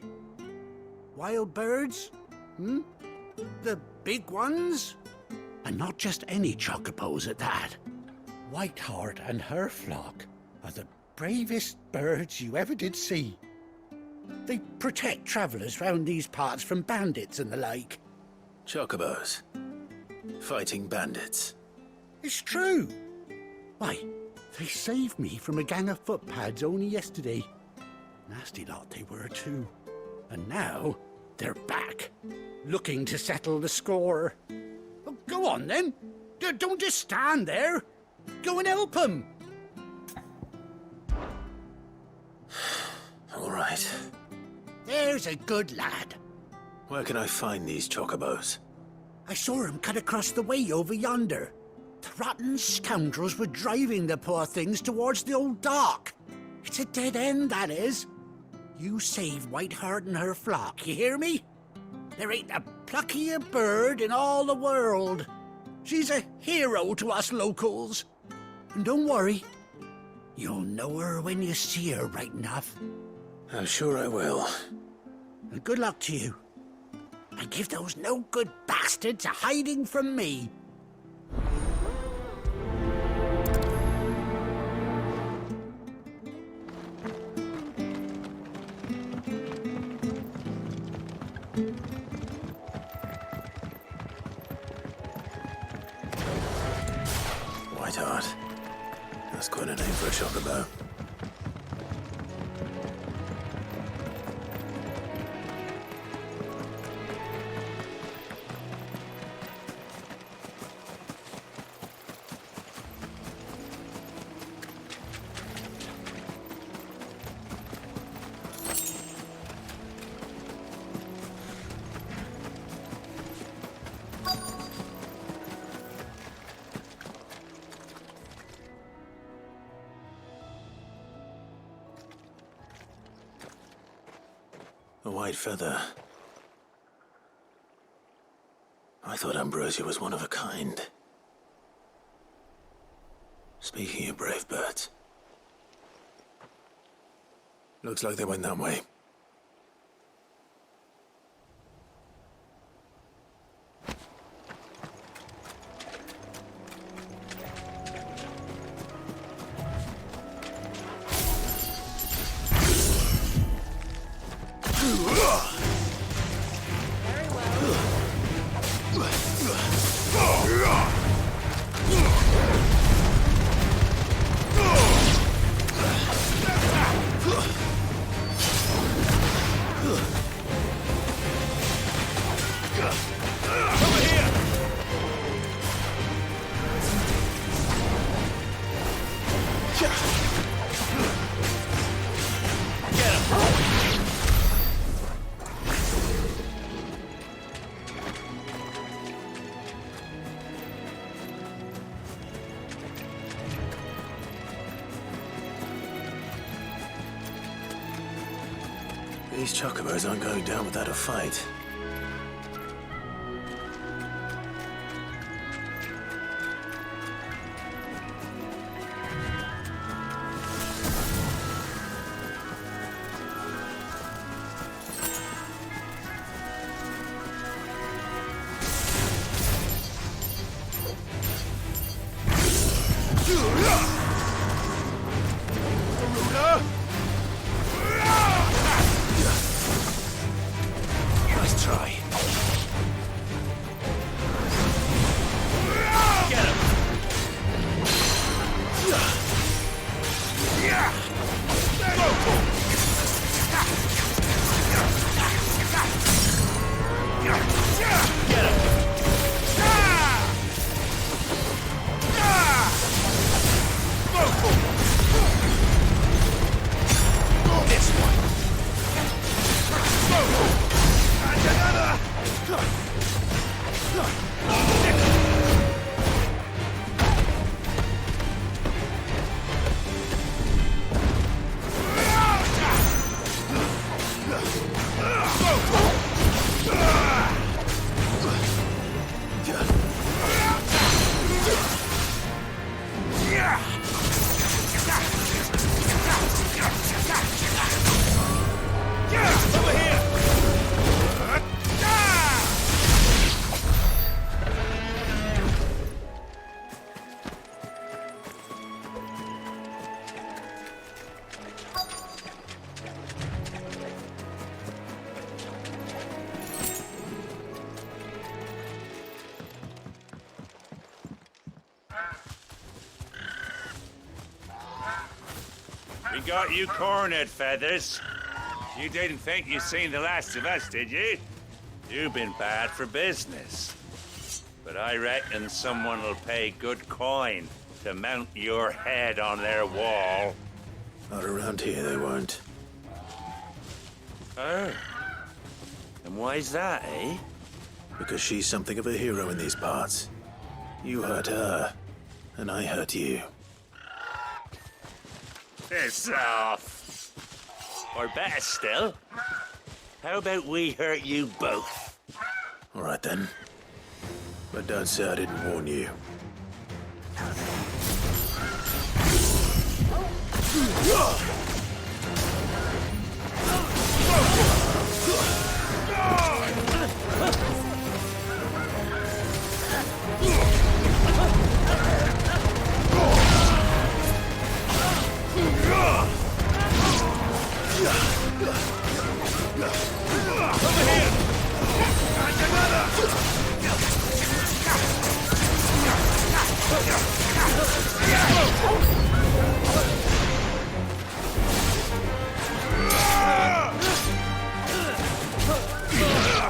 Wild birds? Hmm? The big ones? And not just any chocobos at that. Whiteheart and her flock are the bravest birds you ever did see. They protect travellers round these parts from bandits and the like. Chocobos? Fighting bandits? It's true. Why, they saved me from a gang of footpads only yesterday. Nasty lot they were too. And now they're back, looking to settle the score. Well, go on then. Don't just stand there. Go and help them. All right. There's a good lad. Where can I find these chocobos? I saw him cut across the way over yonder. The rotten scoundrels were driving the poor things towards the old dock. It's a dead end, that is. You save Whiteheart and her flock, you hear me? There ain't a pluckier bird in all the world. She's a hero to us locals. And don't worry, you'll know her when you see her right enough. I'm sure I will. And good luck to you. And give those no-good bastards a hiding from me. Whiteheart. That's quite a name for a chocobo. A white feather. I thought Ambrosia was one of a kind. Speaking of brave birds. Looks like they went that way. These chocobos aren't going down without a fight. We got you cornered, Feathers. You didn't think you'd seen the last of us, did you? You've been bad for business. But I reckon someone will pay good coin to mount your head on their wall. Not around here, they won't. Oh. And why's that, eh? Because she's something of a hero in these parts. You hurt her, and I hurt you. Piss off. Or better still, how about we hurt you both? All right then. But don't say I didn't warn you.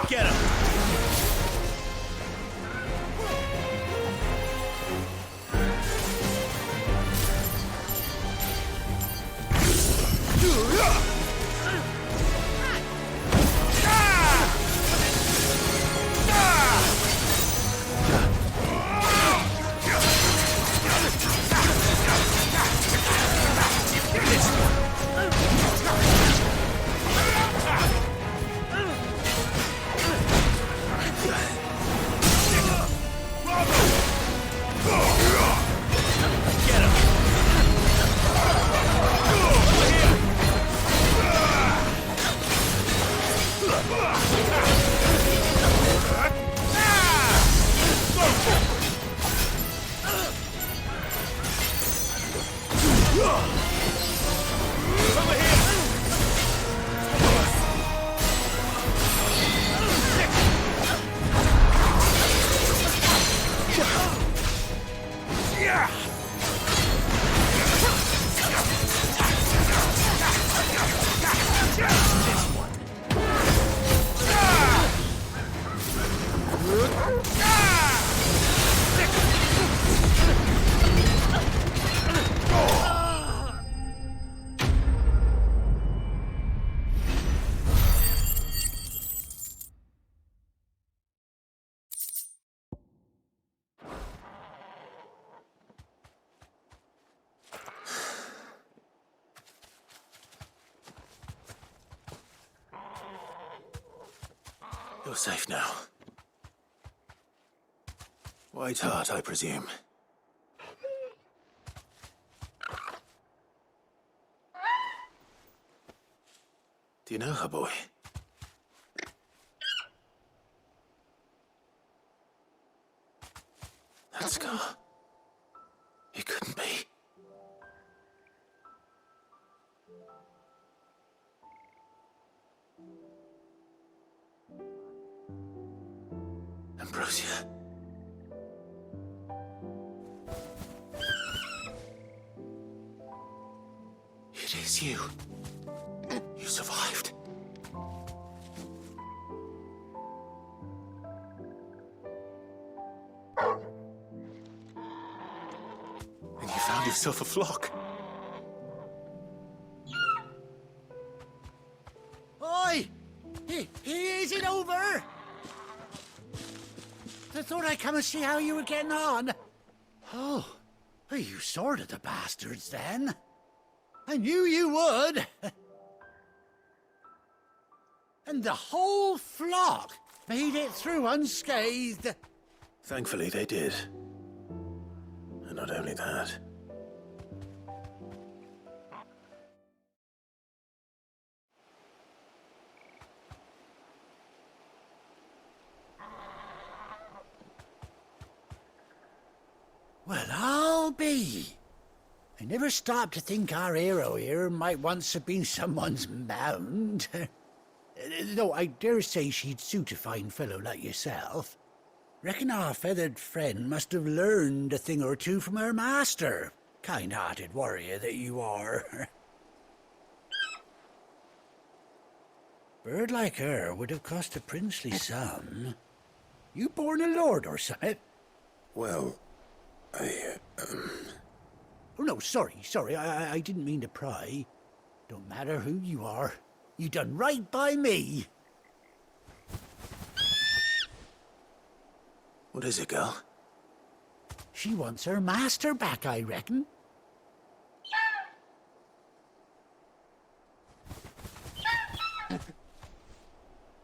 Get him! You're safe now. White Heart, I presume. Do you know her, boy? That scar. It couldn't be. Ambrosia. It It's you. You survived. And you found yourself a flock. Oi! Is it over? I thought I'd come and see how you were getting on. Oh, you sorted the bastards then. I knew you would. And the whole flock made it through unscathed. Thankfully, they did. And not only that. Well, I'll be. I never stopped to think our hero here might once have been someone's mount. Though I dare say she'd suit a fine fellow like yourself. Reckon our feathered friend must have learned a thing or two from her master. Kind-hearted warrior that you are. Bird like her would have cost a princely sum. You born a lord or something? Well, Oh, no, sorry. I didn't mean to pry. Don't matter who you are. You done right by me. What is it, girl? She wants her master back, I reckon.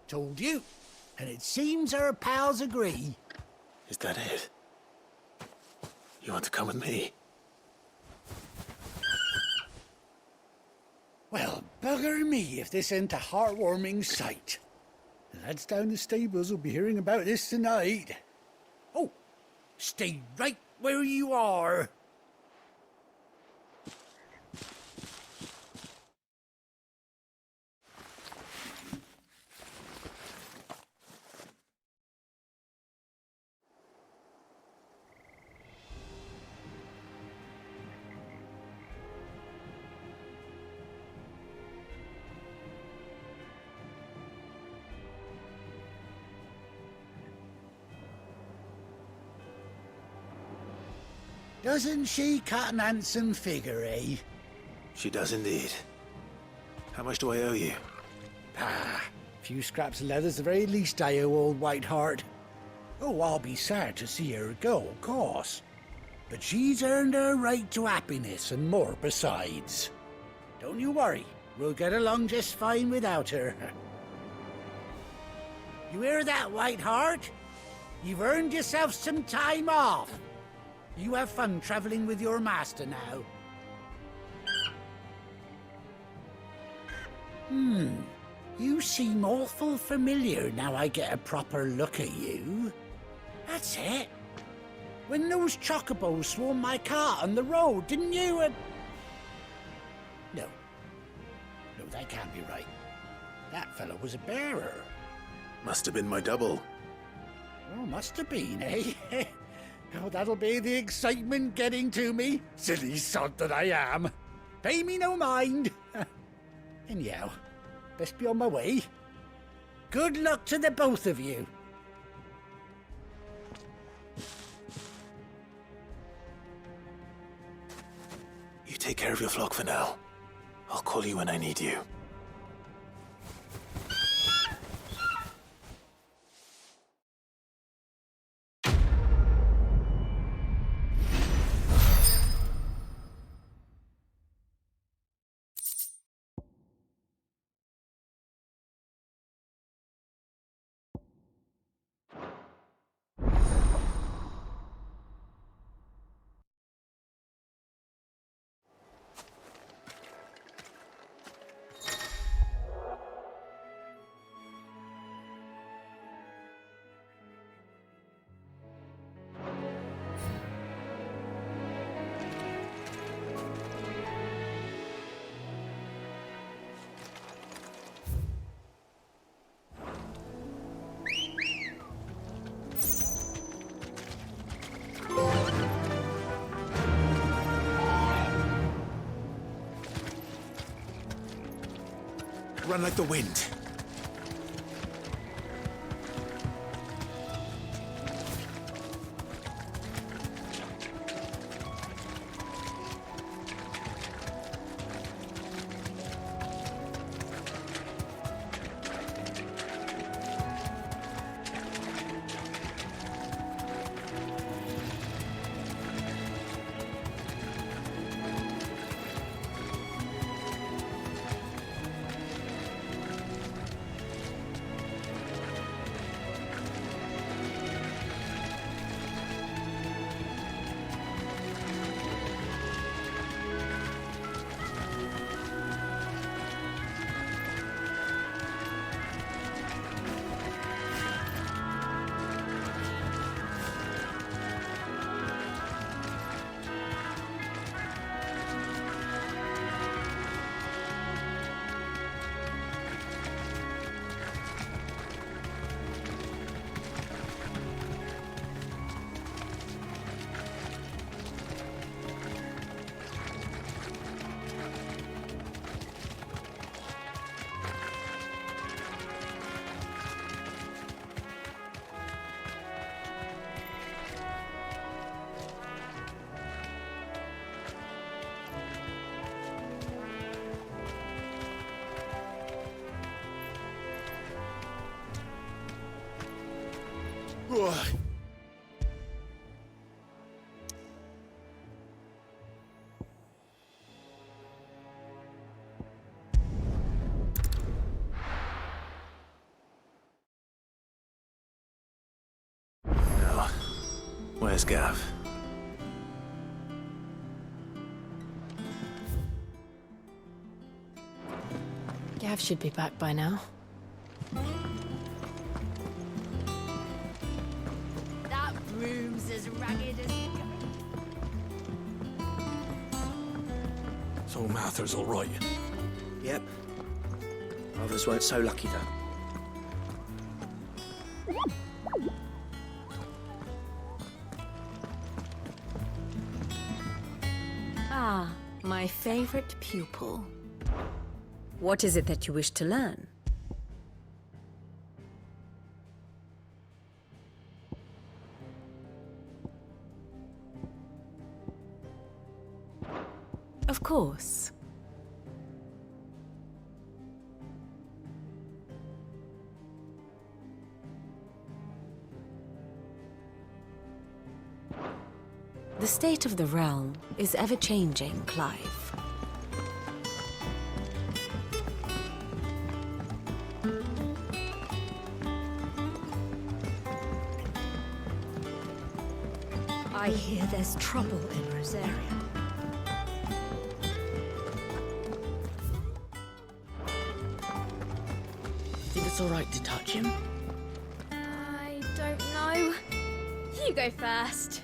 Told you. And it seems her pals agree. Is that it? You want to come with me? Well, bugger me if this ain't a heartwarming sight. The lads down the stables will be hearing about this tonight. Oh, stay right where you are. Doesn't she cut an handsome figure, eh? She does indeed. How much do I owe you? A few scraps of leather's the very least I owe old Whiteheart. Oh, I'll be sad to see her go, of course. But she's earned her right to happiness and more besides. Don't you worry, we'll get along just fine without her. You hear that, Whiteheart? You've earned yourself some time off. You have fun traveling with your master now. You seem awful familiar now I get a proper look at you. That's it. When those chocobos swarmed my cart on the road, didn't you? No, that can't be right. That fellow was a bearer. Must have been my double. Oh, must have been, eh? Oh, that'll be the excitement getting to me. Silly sod that I am. Pay me no mind. Anyhow, best be on my way. Good luck to the both of you. You take care of your flock for now. I'll call you when I need you. Run like the wind. Now, where's Gav? Gav should be back by now. That room's as ragged as you go. So Mather's all right. Yep. Others weren't so lucky, though. Ah, my favorite pupil. What is it that you wish to learn? Of course. The state of the realm is ever-changing, Clive. I hear there's trouble in Rosaria. Think it's all right to touch him? I don't know. You go first.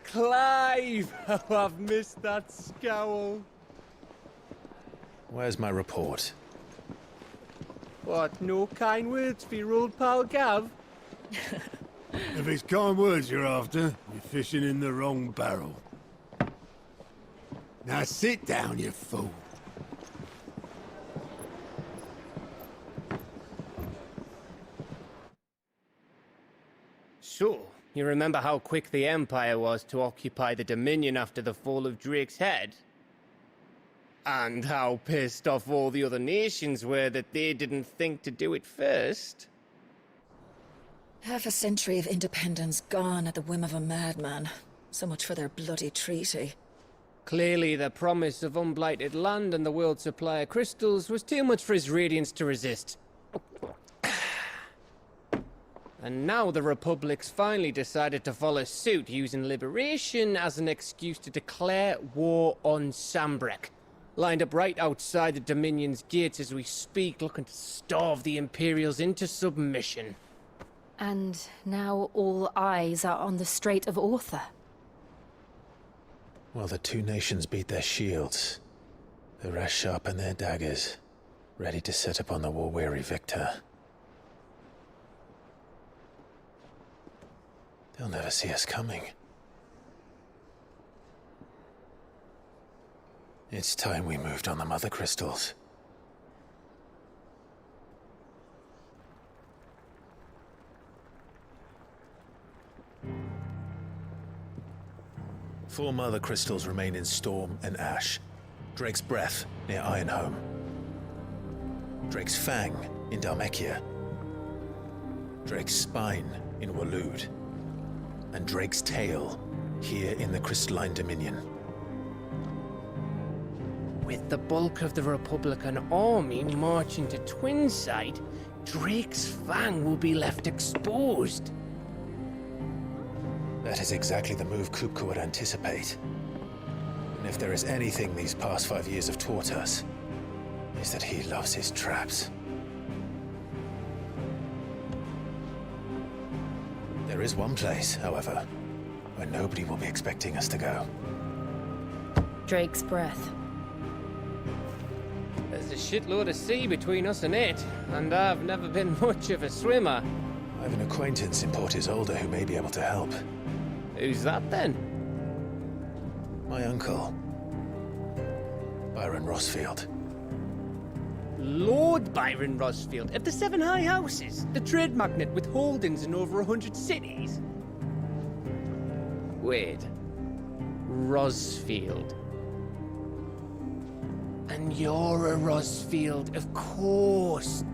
Clive! alive! Oh, I've missed that scowl. Where's my report? What, no kind words for your old pal Gav? If it's kind words you're after, you're fishing in the wrong barrel. Now sit down, you fool. So, you remember how quick the Empire was to occupy the Dominion after the fall of Drake's head? And how pissed off all the other nations were that they didn't think to do it first? Half a century of independence gone at the whim of a madman. So much for their bloody treaty. Clearly, the promise of unblighted land and the world's supply of crystals was too much for his radiance to resist. And now the Republic's finally decided to follow suit, using liberation as an excuse to declare war on Sambrek. Lined up right outside the Dominion's gates as we speak, looking to starve the Imperials into submission. And now all eyes are on the Strait of Author. Well, the two nations beat their shields. The rest sharpen their daggers, ready to set upon the war-weary victor. They'll never see us coming. It's time we moved on the mother crystals. Four mother crystals remain in Storm and Ash. Drake's Breath near Ironhome. Drake's Fang in Dhalmekia. Drake's Spine in Waloed. And Drake's Tail here in the Crystalline Dominion. With the bulk of the Republican army marching to Twinside, Drake's Fang will be left exposed. That is exactly the move Kupka would anticipate. And if there is anything these past 5 years have taught us, is that he loves his traps. There is one place, however, where nobody will be expecting us to go. Drake's Breath. There's a shitload of sea between us and it, and I've never been much of a swimmer. I have an acquaintance in Port Isolde who may be able to help. Who's that then? My uncle, Byron Rossfield. Lord Byron Rossfield of the Seven High Houses, the trade magnate with holdings in over 100 cities. Wait, Rossfield. And you're a Rossfield, of course.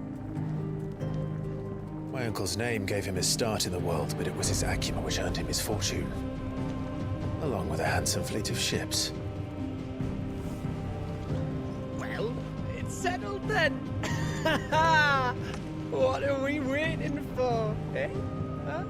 My uncle's name gave him his start in the world, but it was his acumen which earned him his fortune. Along with a handsome fleet of ships. Well, it's settled then. What are we waiting for, eh? Huh?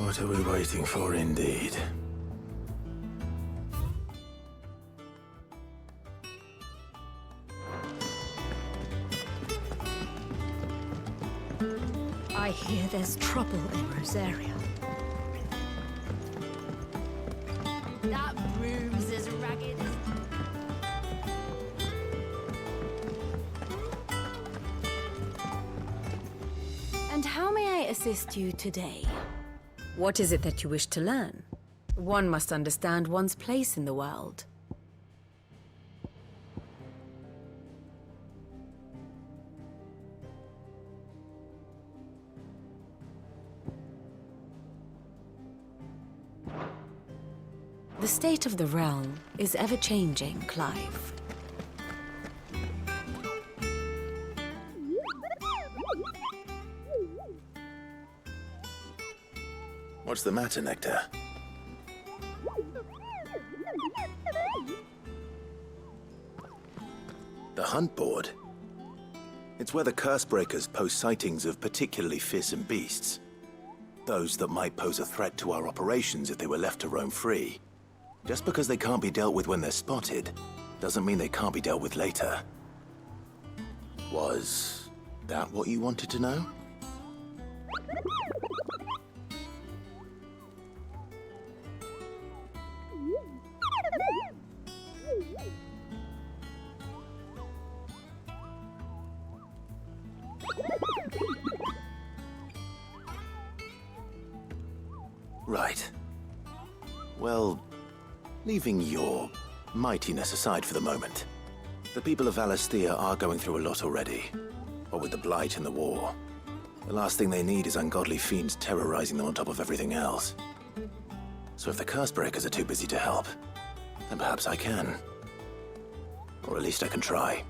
What are we waiting for, indeed? I hear there's trouble in Rosaria. That room's as ragged as... And how may I assist you today? What is it that you wish to learn? One must understand one's place in the world. The state of the realm is ever-changing, Clive. What's the matter, Nectar? The hunt board? It's where the Cursebreakers post sightings of particularly fearsome beasts. Those that might pose a threat to our operations if they were left to roam free. Just because they can't be dealt with when they're spotted, doesn't mean they can't be dealt with later. Was that what you wanted to know? Right. Well, leaving your mightiness aside for the moment, the people of Valisthea are going through a lot already. What with the Blight and the war. The last thing they need is ungodly fiends terrorizing them on top of everything else. So if the Cursebreakers are too busy to help, then perhaps I can. Or at least I can try.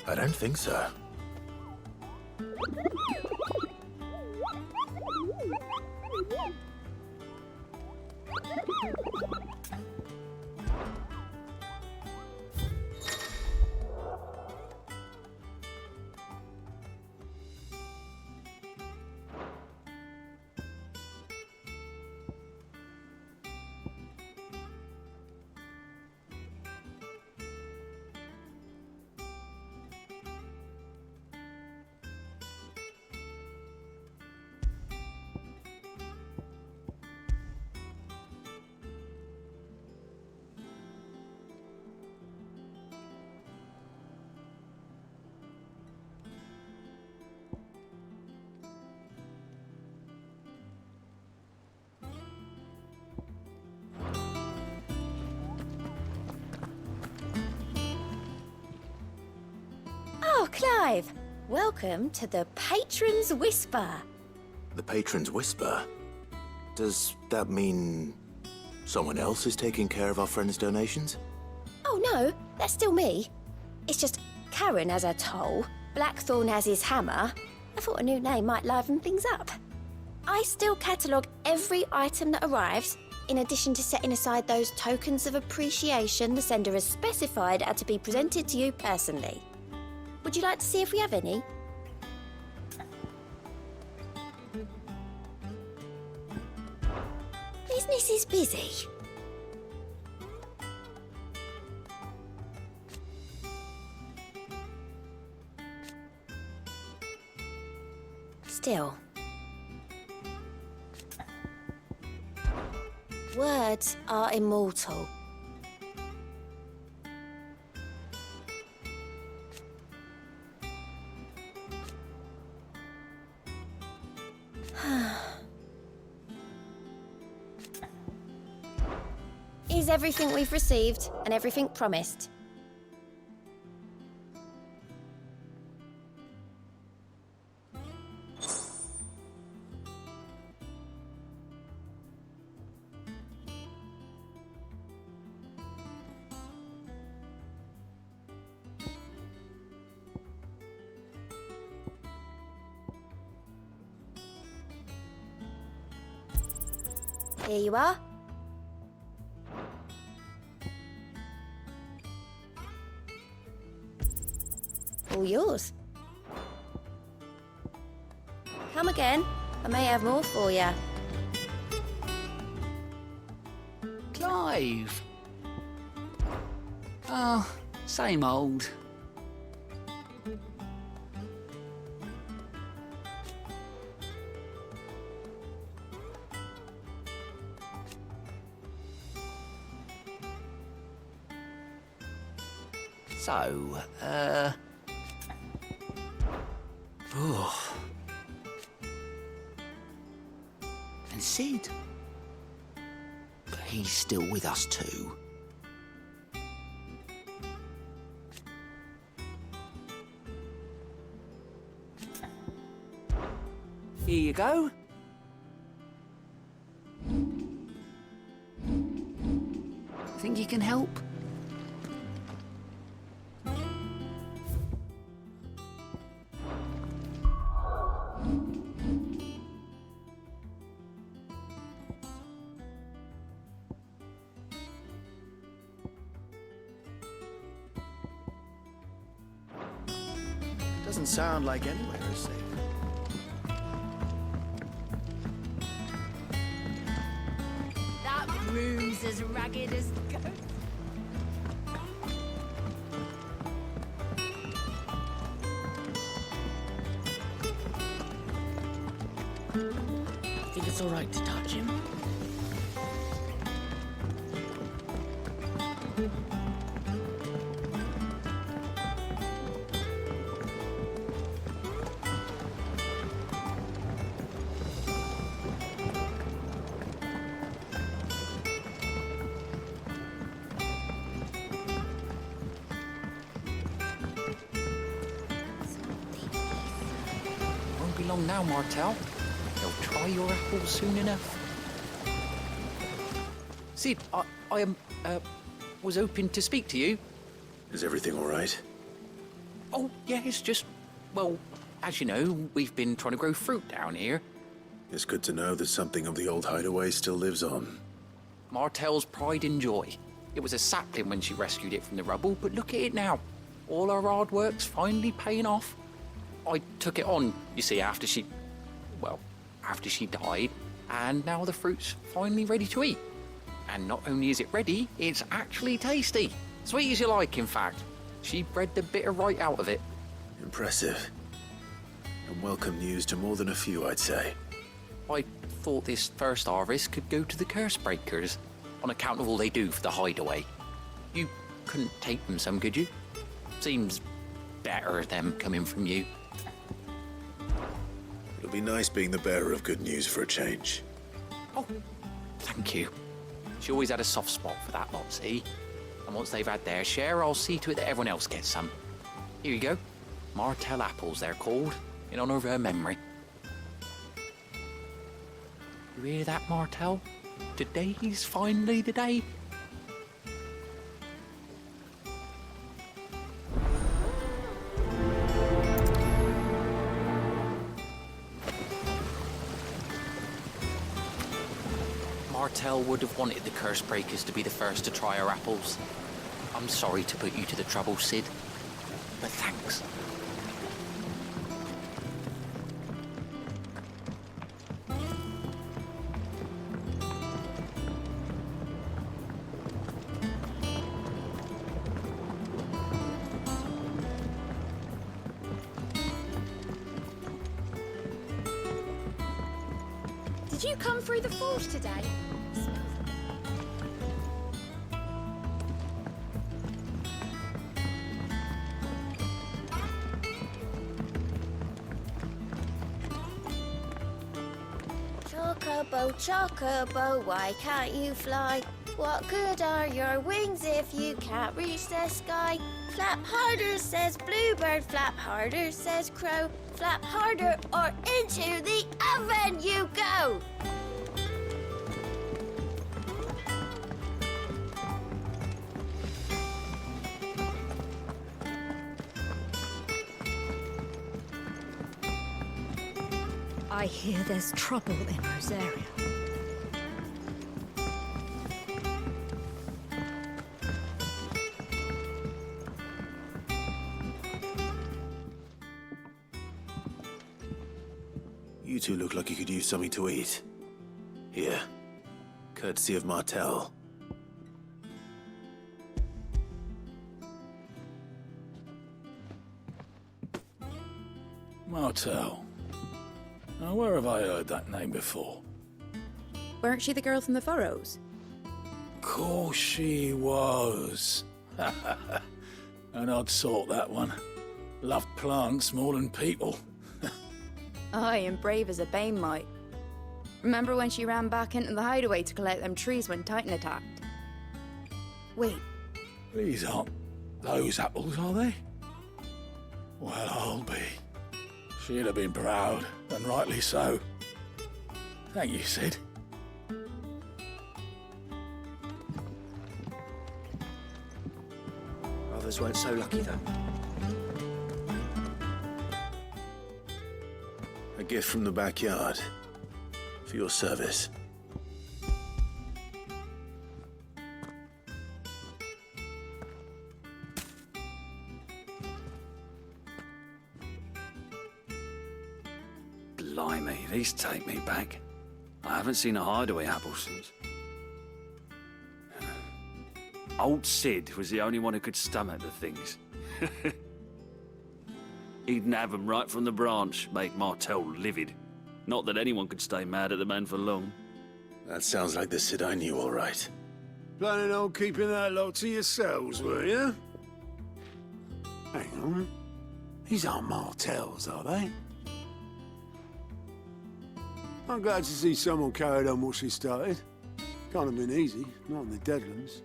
I don't think so. Oh, Clive! Welcome to the Patron's Whisper. The Patron's Whisper? Does that mean someone else is taking care of our friends' donations? Oh no, that's still me. It's just Karen has her toll, Blackthorn has his hammer. I thought a new name might liven things up. I still catalogue every item that arrives, in addition to setting aside those tokens of appreciation the sender has specified are to be presented to you personally. Would you like to see if we have any? Business is busy. Still. Words are immortal. Is everything we've received and everything promised? Here you are. All yours. Come again. I may have more for you. Clive. Oh, same old. So, and Sid? He's still with us too. Here you go. Think you can help? Doesn't sound like anywhere is safe. That room's as ragged as ghost. Think it's all right to touch him? Won't be long now, Martel. They'll try your apples soon enough. Sid, I was hoping to speak to you. Is everything all right? Oh, yeah, it's just, well, as you know, we've been trying to grow fruit down here. It's good to know that something of the old hideaway still lives on. Martel's pride and joy. It was a sapling when she rescued it from the rubble, but look at it now. All our hard work's finally paying off. I took it on, you see, after she died, and now the fruit's finally ready to eat. And not only is it ready, it's actually tasty. Sweet as you like, in fact. She bred the bitter right out of it. Impressive. And welcome news to more than a few, I'd say. I thought this first harvest could go to the curse breakers, on account of all they do for the hideaway. You couldn't take them some, could you? Seems better them coming from you. It'll be nice being the bearer of good news for a change. Oh, thank you. She always had a soft spot for that lot, see? And once they've had their share, I'll see to it that everyone else gets some. Here you go. Martel apples, they're called, in honor of her memory. You hear that, Martel? Today's finally the day. Martel would have wanted the curse breakers to be the first to try her apples. I'm sorry to put you to the trouble, Sid, but thanks. Did you come through the forge today? Chocobo, chocobo, why can't you fly? What good are your wings if you can't reach the sky? Flap harder, says bluebird, flap harder, says crow. Flap harder or into the oven you go! I hear there's trouble in Rosaria. You two look like you could use something to eat. Here, courtesy of Martel. Martel. Now, where have I heard that name before? Weren't she the girl from the Furrows? Course she was. An odd sort, that one. Loved plants more than people. Aye, and brave as a bane might. Remember when she ran back into the hideaway to collect them trees when Titan attacked? Wait, These aren't those apples, are they? Well, I'll be. She'd have been proud, and rightly so. Thank you, Sid. Others weren't so lucky, though. A gift from the backyard. For your service. Blimey, these take me back. I haven't seen a hideaway apple since. Old Sid was the only one who could stomach the things. He'd nab them right from the branch, make Martel livid. Not that anyone could stay mad at the man for long. That sounds like the Sid I knew, all right. Planning on keeping that lot to yourselves, were you? Hang on. These aren't Martels, are they? I'm glad to see someone carried on what she started. Can't have been easy, not in the Deadlands.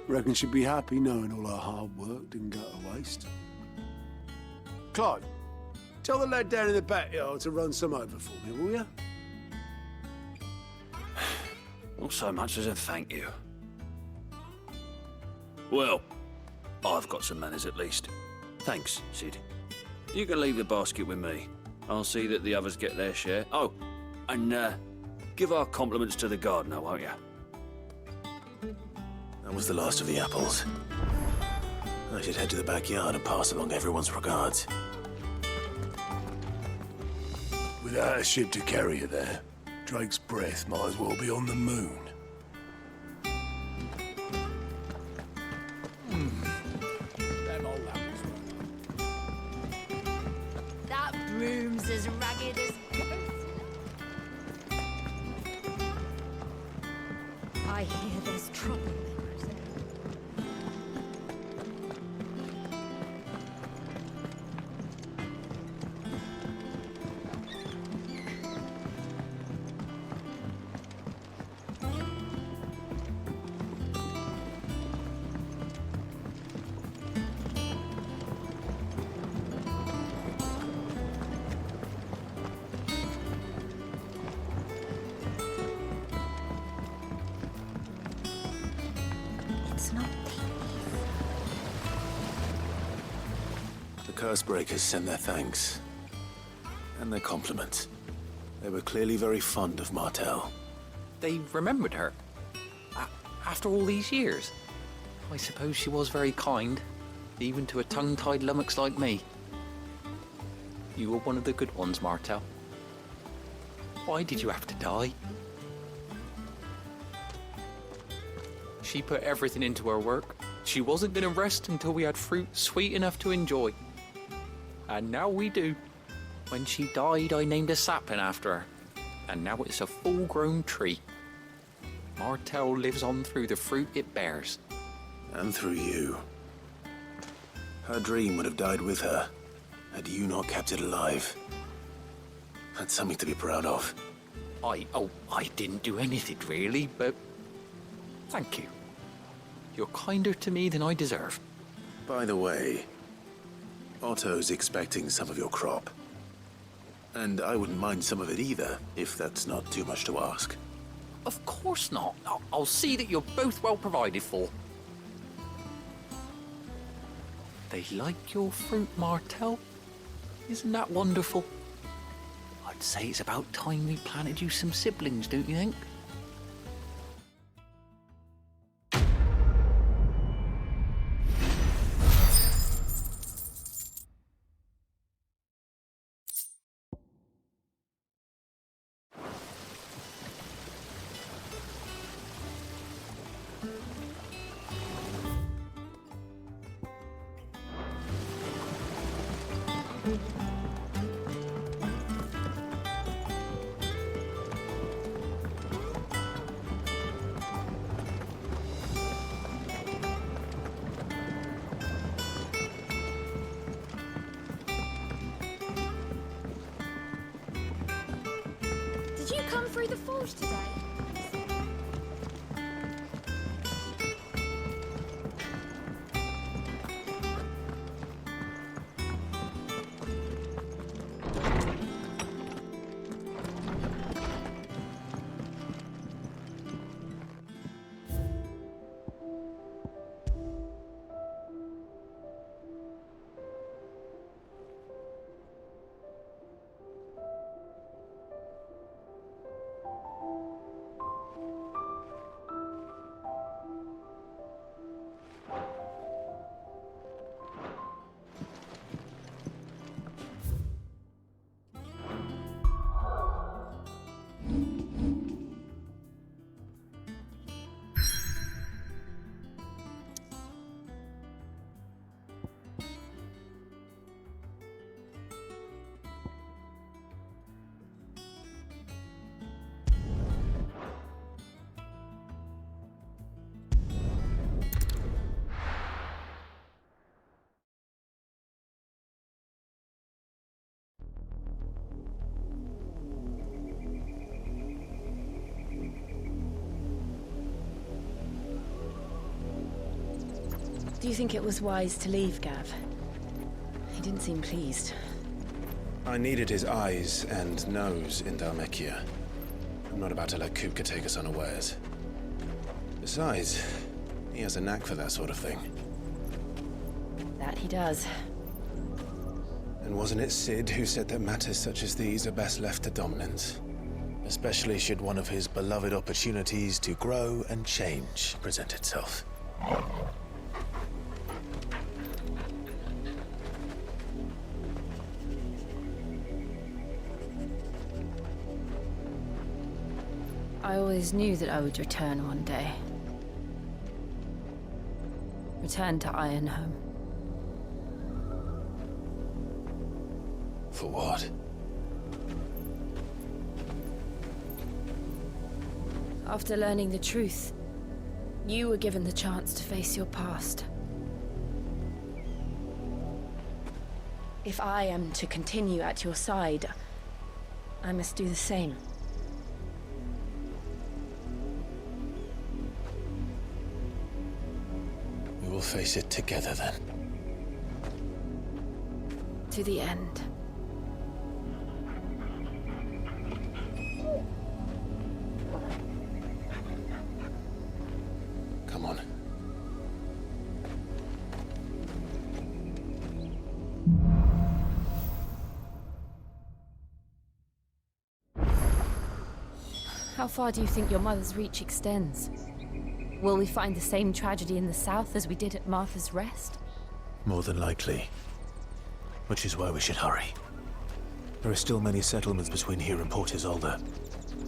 Reckon she'd be happy knowing all her hard work didn't go to waste. Clive, tell the lad down in the backyard to run some over for me, will you? Not so much as a thank you. Well, I've got some manners at least. Thanks, Sid. You can leave the basket with me. I'll see that the others get their share. Oh, and give our compliments to the gardener, won't you? That was the last of the apples. I should head to the backyard and pass along everyone's regards. Without a ship to carry you there, Drake's breath might as well be on the moon. That broom's as ragged as ghosts. I hear there's trouble. It's not The Cursebreakers send their thanks. And their compliments. They were clearly very fond of Martel. They remembered her. After all these years. I suppose she was very kind, even to a tongue-tied lummox like me. You were one of the good ones, Martel. Why did you have to die? She put everything into her work. She wasn't going to rest until we had fruit sweet enough to enjoy. And now we do. When she died, I named a sapling after her. And now it's a full-grown tree. Martel lives on through the fruit it bears. And through you. Her dream would have died with her, had you not kept it alive. That's something to be proud of. I didn't do anything really, but thank you. You're kinder to me than I deserve. By the way, Otto's expecting some of your crop. And I wouldn't mind some of it either, if that's not too much to ask. Of course not. I'll see that you're both well provided for. They like your fruit, Martel. Isn't that wonderful? I'd say it's about time we planted you some siblings, don't you think? Did you come through the forge today? Do you think it was wise to leave, Gav? He didn't seem pleased. I needed his eyes and nose in Dhalmekia. I'm not about to let Kupka take us unawares. Besides, he has a knack for that sort of thing. That he does. And wasn't it Sid who said that matters such as these are best left to dominance? Especially should one of his beloved opportunities to grow and change present itself. I always knew that I would return one day. Return to Ironhome. For what? After learning the truth, you were given the chance to face your past. If I am to continue at your side, I must do the same. We will face it together then. To the end. Come on. How far do you think your mother's reach extends? Will we find the same tragedy in the south as we did at Martha's Rest? More than likely. Which is why we should hurry. There are still many settlements between here and Port Isolde.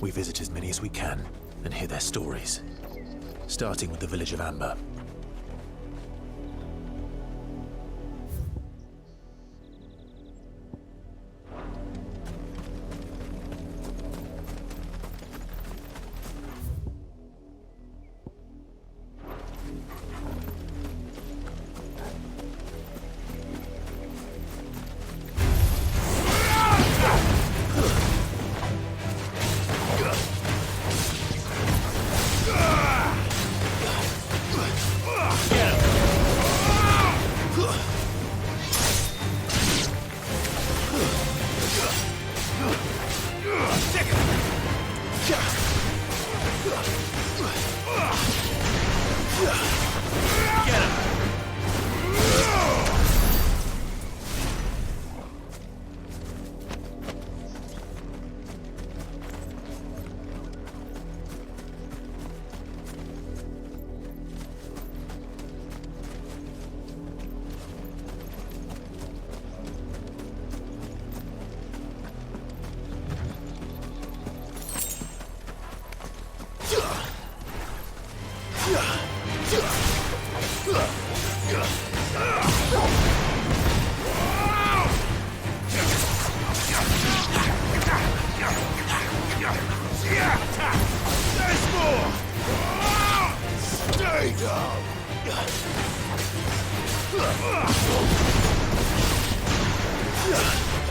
We visit as many as we can and hear their stories. Starting with the village of Amber.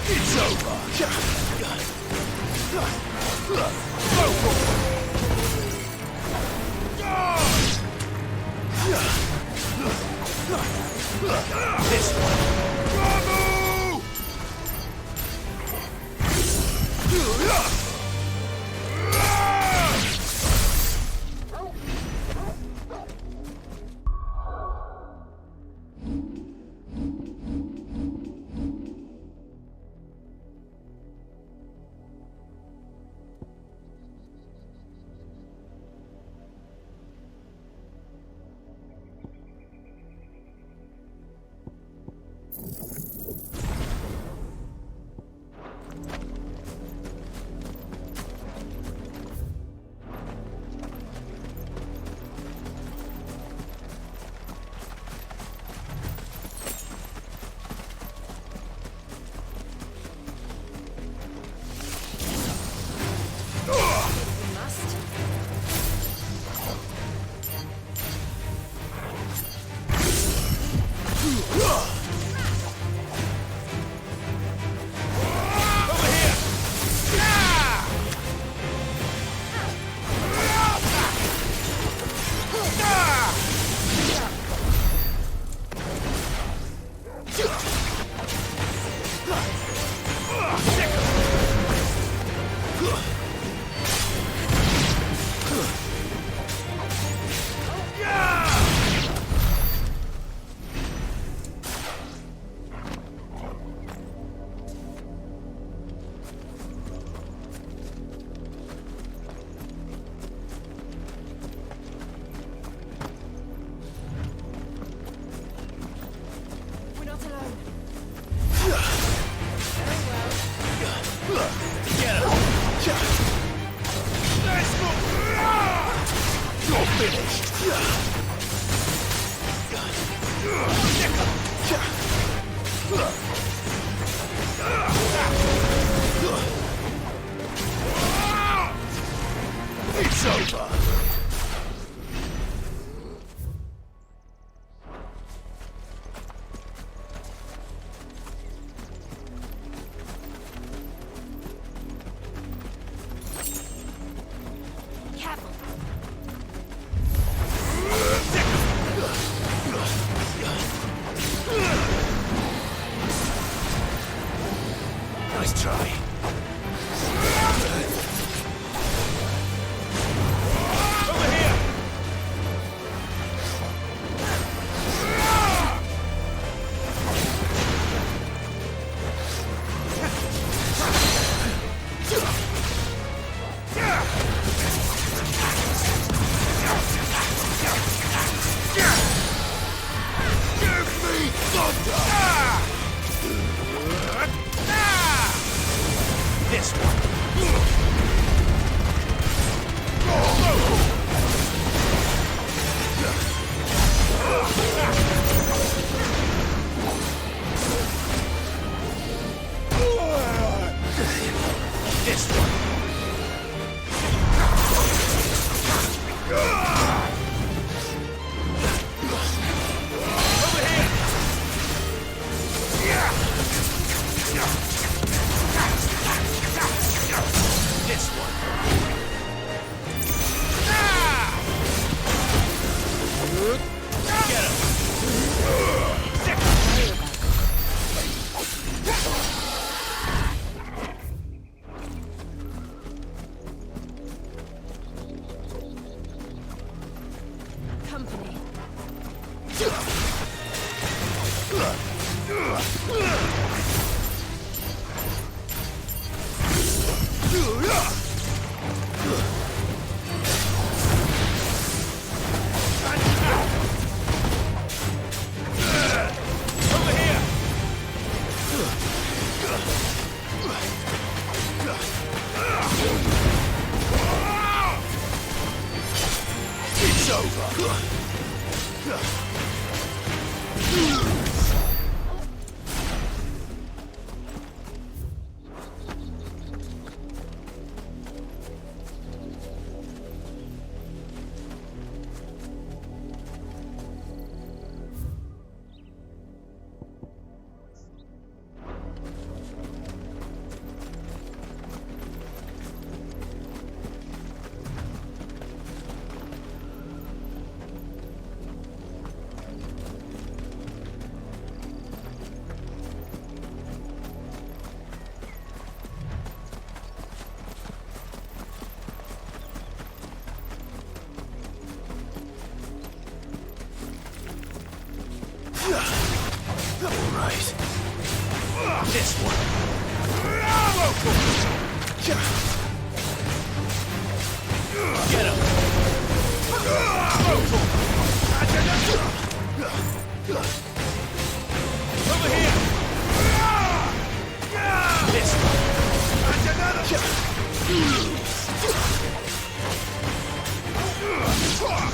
It's over. This one. It's over. Nice try. This one. This one. This one. Get him. Company. It's over. This one. Get him. Over here. This one.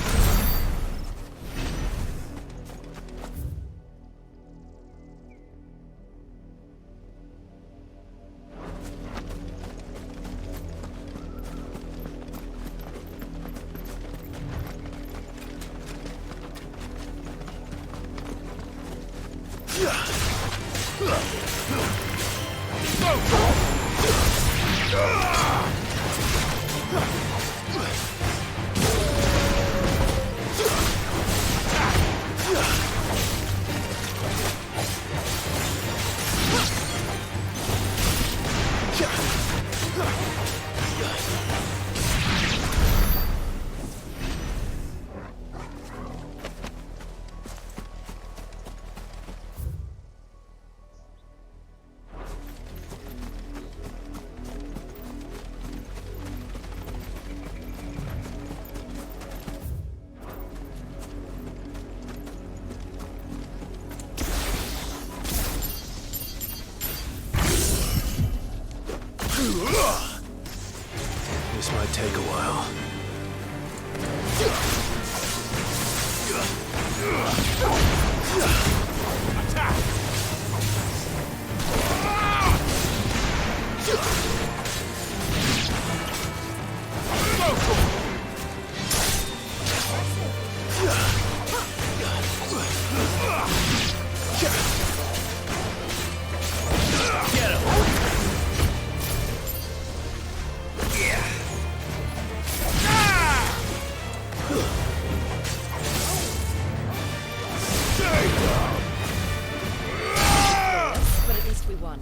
This might take a while. Get him. But at least we won.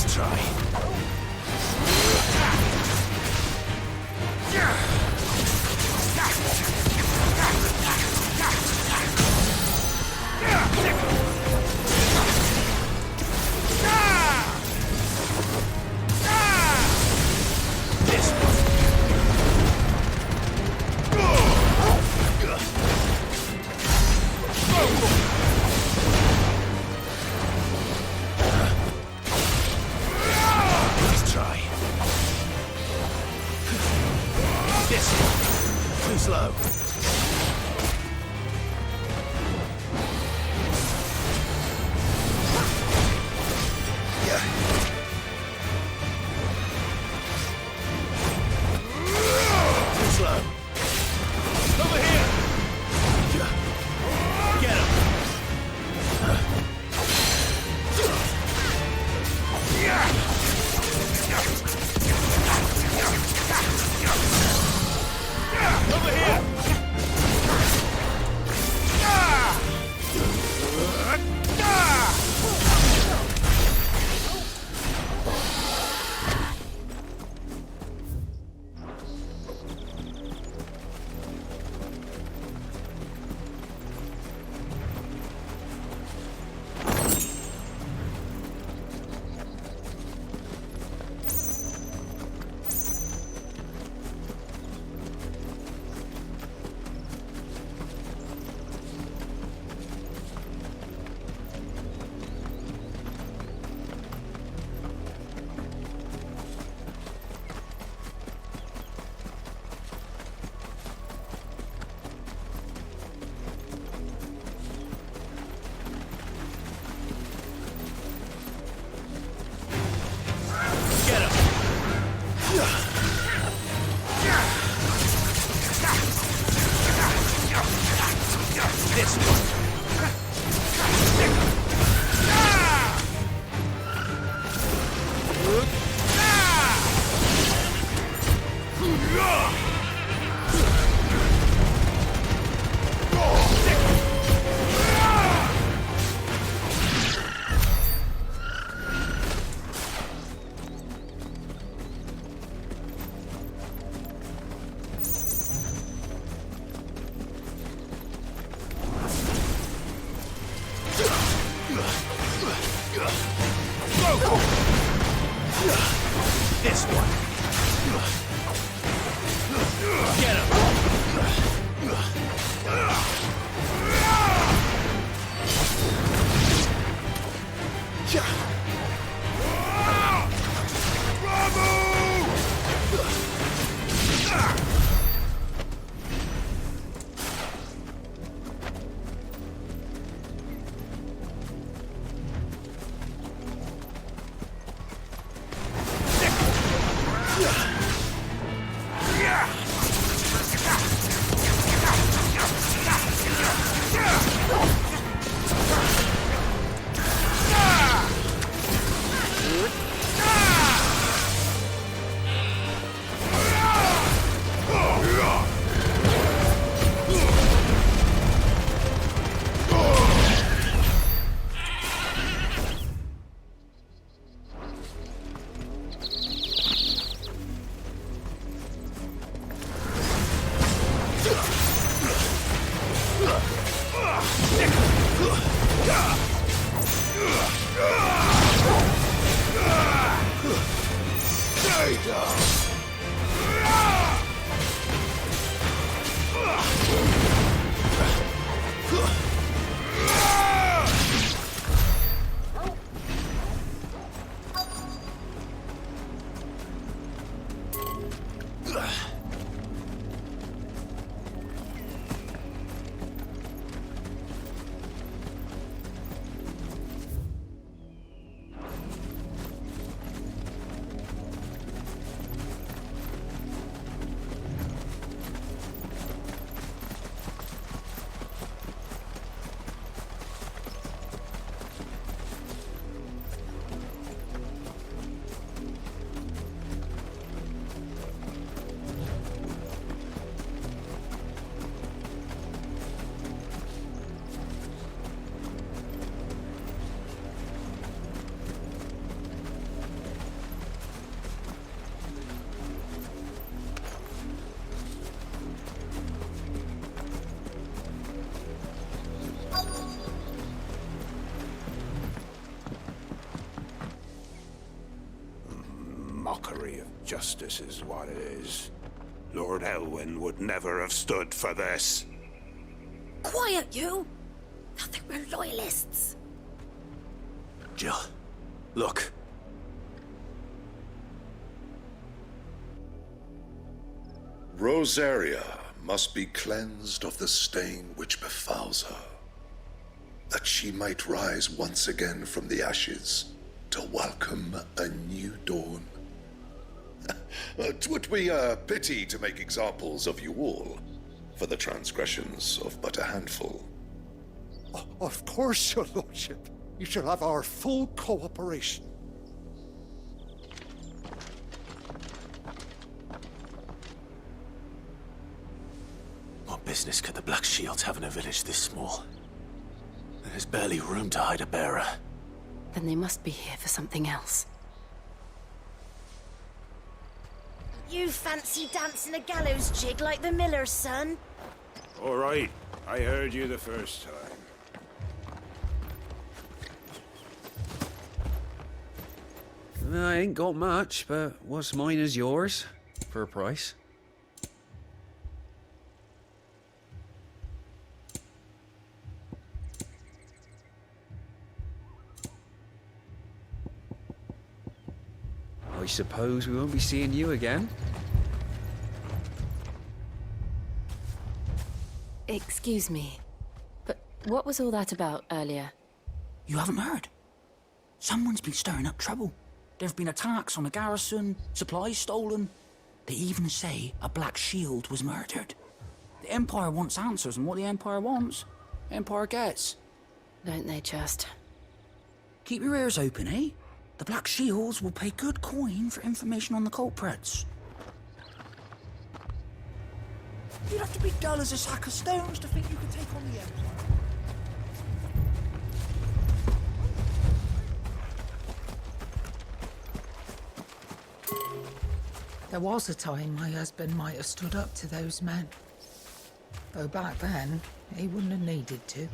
Nice try. Nice try. This one. Too slow. Too slow. Over here! Get him! Over here! This one. This one. Get him. mockery of justice is what it is. Lord Elwyn would never have stood for this. Quiet, you! Thought they were loyalists. Jill, look. Rosaria must be cleansed of the stain which befouls her, that she might rise once again from the ashes to welcome a new dawn. 'Twould be a pity to make examples of you all, for the transgressions of but a handful. Of course, your lordship. You shall have our full cooperation. What business could the Black Shields have in a village this small? There's barely room to hide a bearer. Then they must be here for something else. You fancy dancing a gallows jig like the miller's son? All right, I heard you the first time. I ain't got much, but what's mine is yours, for a price. I suppose we won't be seeing you again. Excuse me, but what was all that about earlier? You haven't heard? Someone's been stirring up trouble. There've been attacks on the garrison, supplies stolen. They even say a Black Shield was murdered. The Empire wants answers, and what the Empire wants, the Empire gets. Don't they just? Keep your ears open, eh? The Black Shields will pay good coin for information on the culprits. You'd have to be dull as a sack of stones to think you could take on the Empire. There was a time my husband might have stood up to those men. Though back then, he wouldn't have needed to.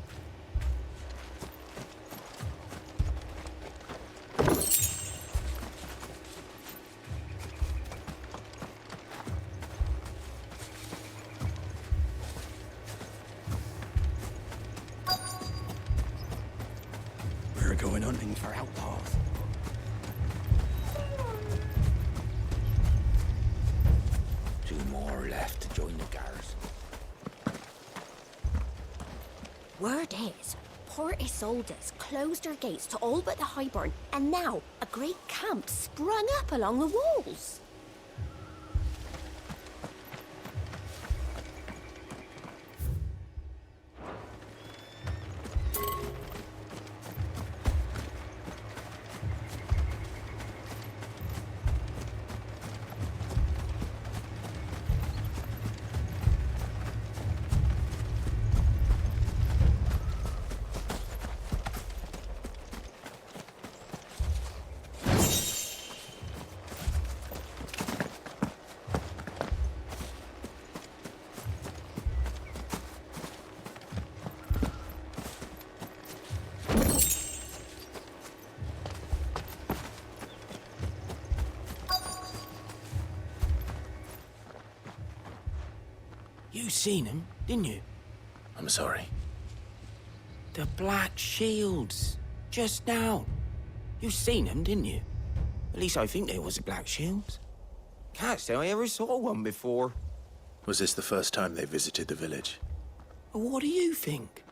We're going hunting for outlaws. Two more left to join the garrison. Word is, Port Isolde's closed their gates to all but the Highborn, and now a great camp sprung up along the walls. You seen him, didn't you? I'm sorry. The Black Shields. Just now. You seen them, didn't you? At least I think they was the Black Shields. Can't say I ever saw one before. Was this the first time they visited the village? What do you think?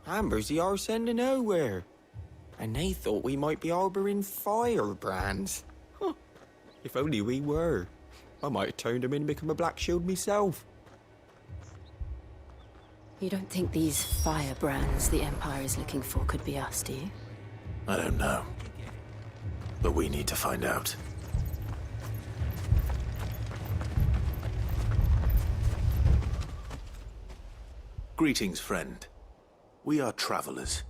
Amber's the arse end of nowhere. And they thought we might be harbouring firebrands. Huh. If only we were. I might have turned them in and become a Black Shield myself. You don't think these firebrands the Empire is looking for could be us, do you? I don't know. But we need to find out. Greetings, friend. We are travelers.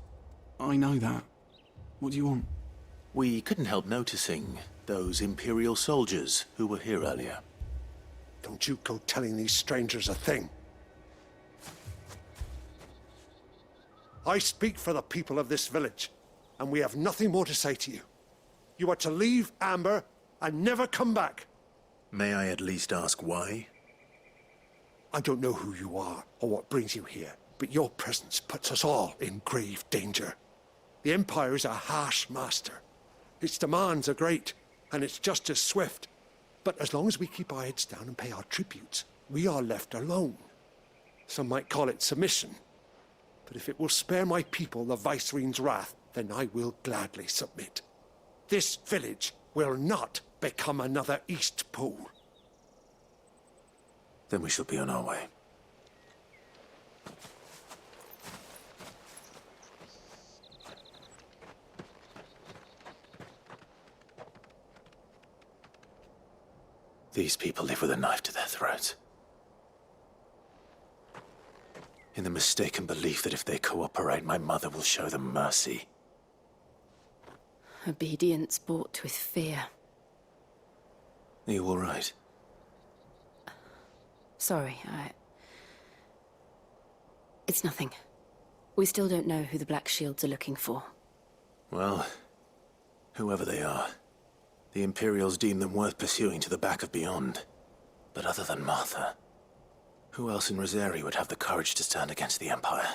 I know that. What do you want? We couldn't help noticing those Imperial soldiers who were here earlier. Don't you go telling these strangers a thing. I speak for the people of this village, and we have nothing more to say to you. You are to leave Amber and never come back. May I at least ask why? I don't know who you are or what brings you here, but your presence puts us all in grave danger. The Empire is a harsh master. Its demands are great, and its justice swift. But as long as we keep our heads down and pay our tributes, we are left alone. Some might call it submission. But if it will spare my people the Viceroy's wrath, then I will gladly submit. This village will not become another East Pole. Then we shall be on our way. These people live with a knife to their throats. In the mistaken belief that if they cooperate, my mother will show them mercy. Obedience bought with fear. Are you all right? Sorry, It's nothing. We still don't know who the Black Shields are looking for. Well, whoever they are, the Imperials deem them worth pursuing to the back of beyond. But other than Martha, who else in Rosari would have the courage to stand against the Empire?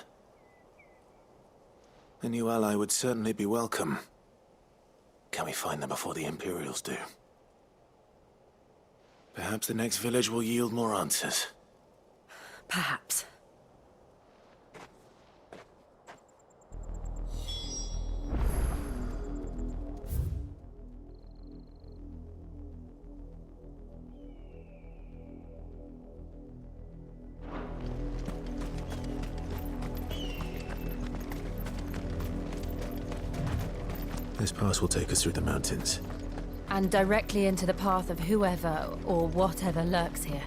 A new ally would certainly be welcome. Can we find them before the Imperials do? Perhaps the next village will yield more answers. Perhaps. This pass will take us through the mountains. And directly into the path of whoever or whatever lurks here.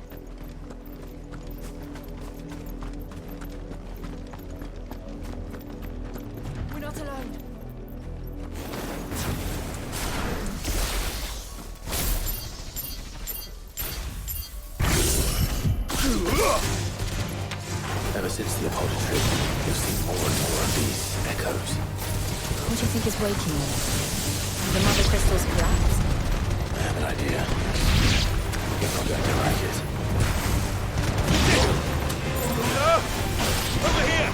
We're not alone. Ever since the Apollo trip, we've seen more and more of these echoes. What do you think is waking them? Have the mother crystals collapsed? I have an idea. If I'm going to like it. Over here!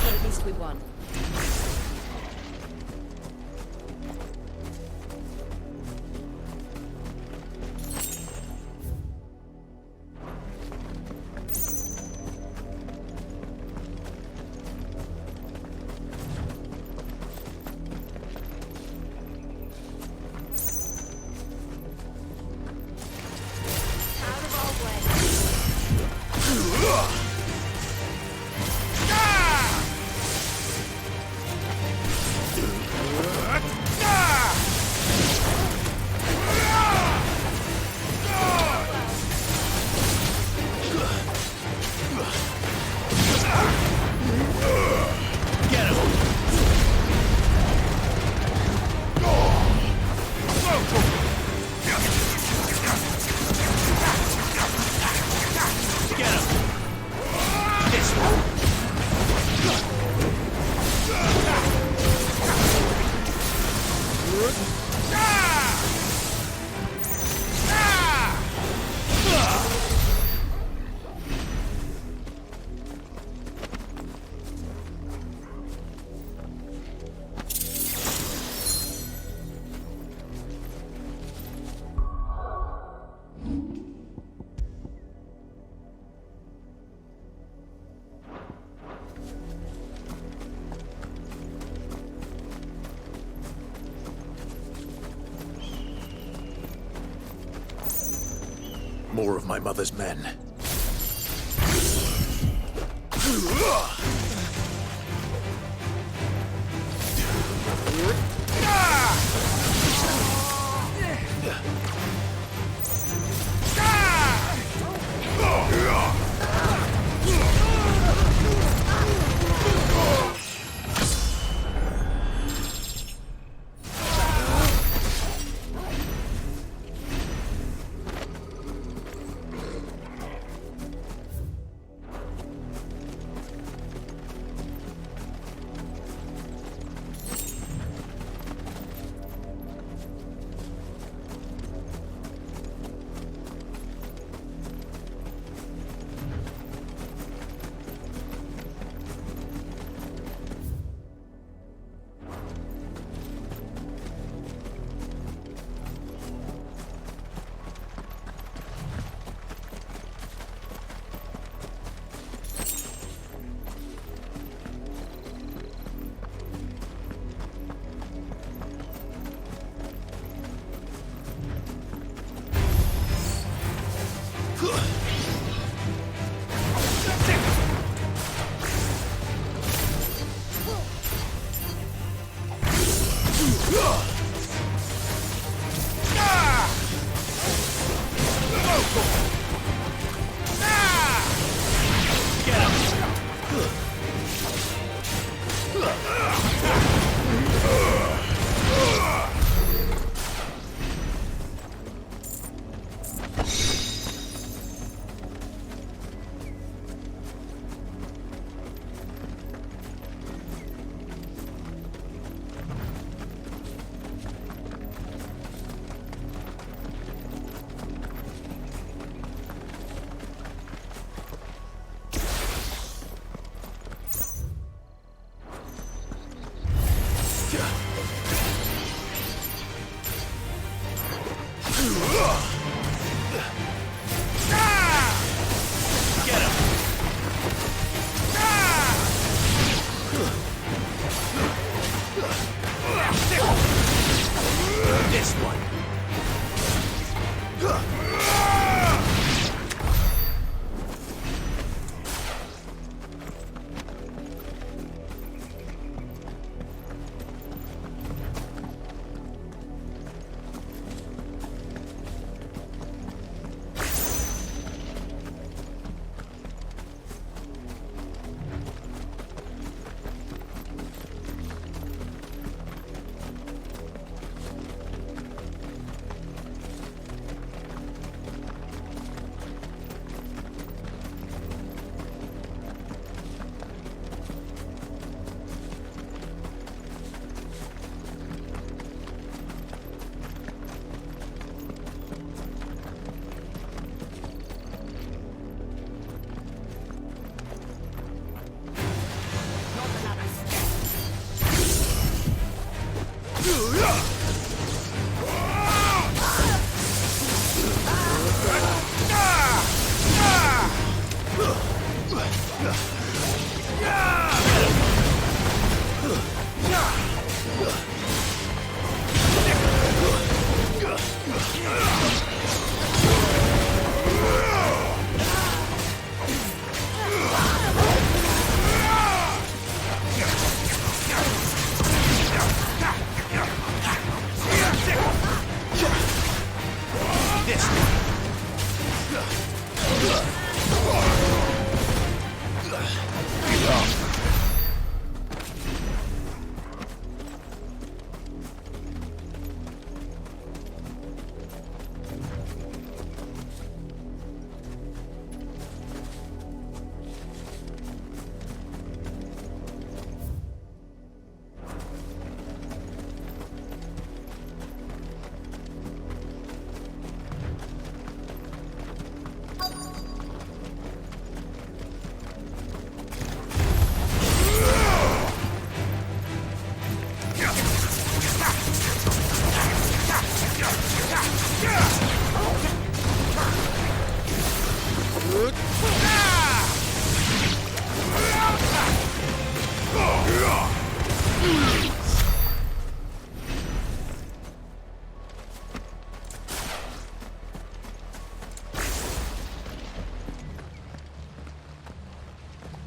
At least we won. More of my mother's men.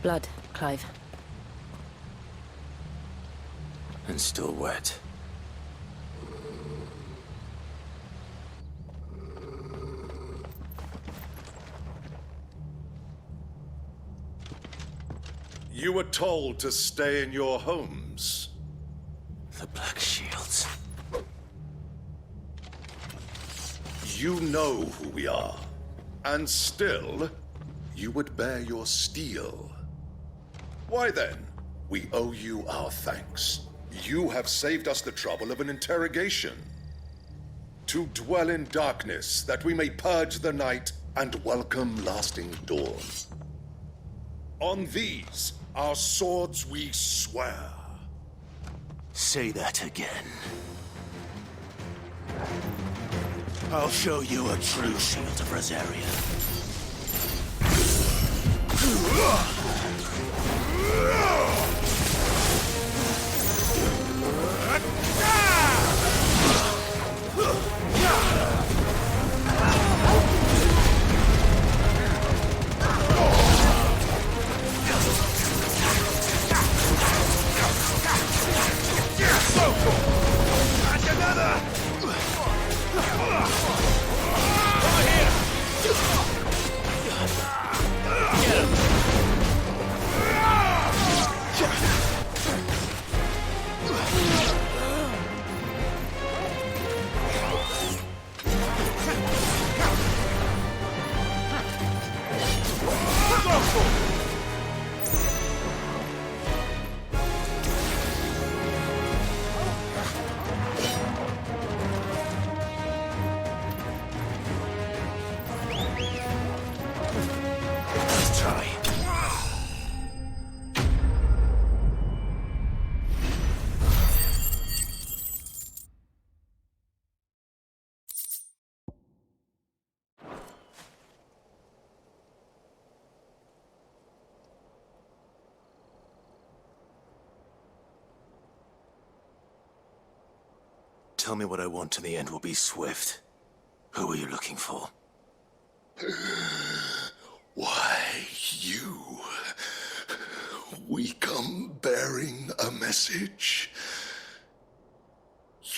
Blood, Clive. And still wet. You were told to stay in your homes. The Black Shields. You know who we are. And still, you would bear your steel. Why then, we owe you our thanks. You have saved us the trouble of an interrogation. To dwell in darkness, that we may purge the night and welcome lasting dawn. On these, our swords we swear. Say that again. I'll show you a true shield of Rosaria. tell me what I want and the end will be swift. Who are you looking for? Why, you. We come bearing a message.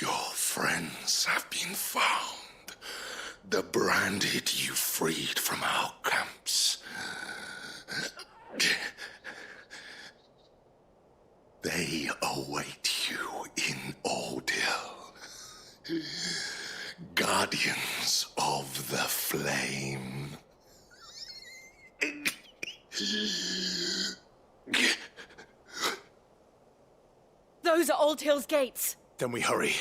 Your friends have been found. The branded you freed from our camps. They await you in Ordeal. Guardians of the Flame. Those are Old Hill's gates. Then we hurry.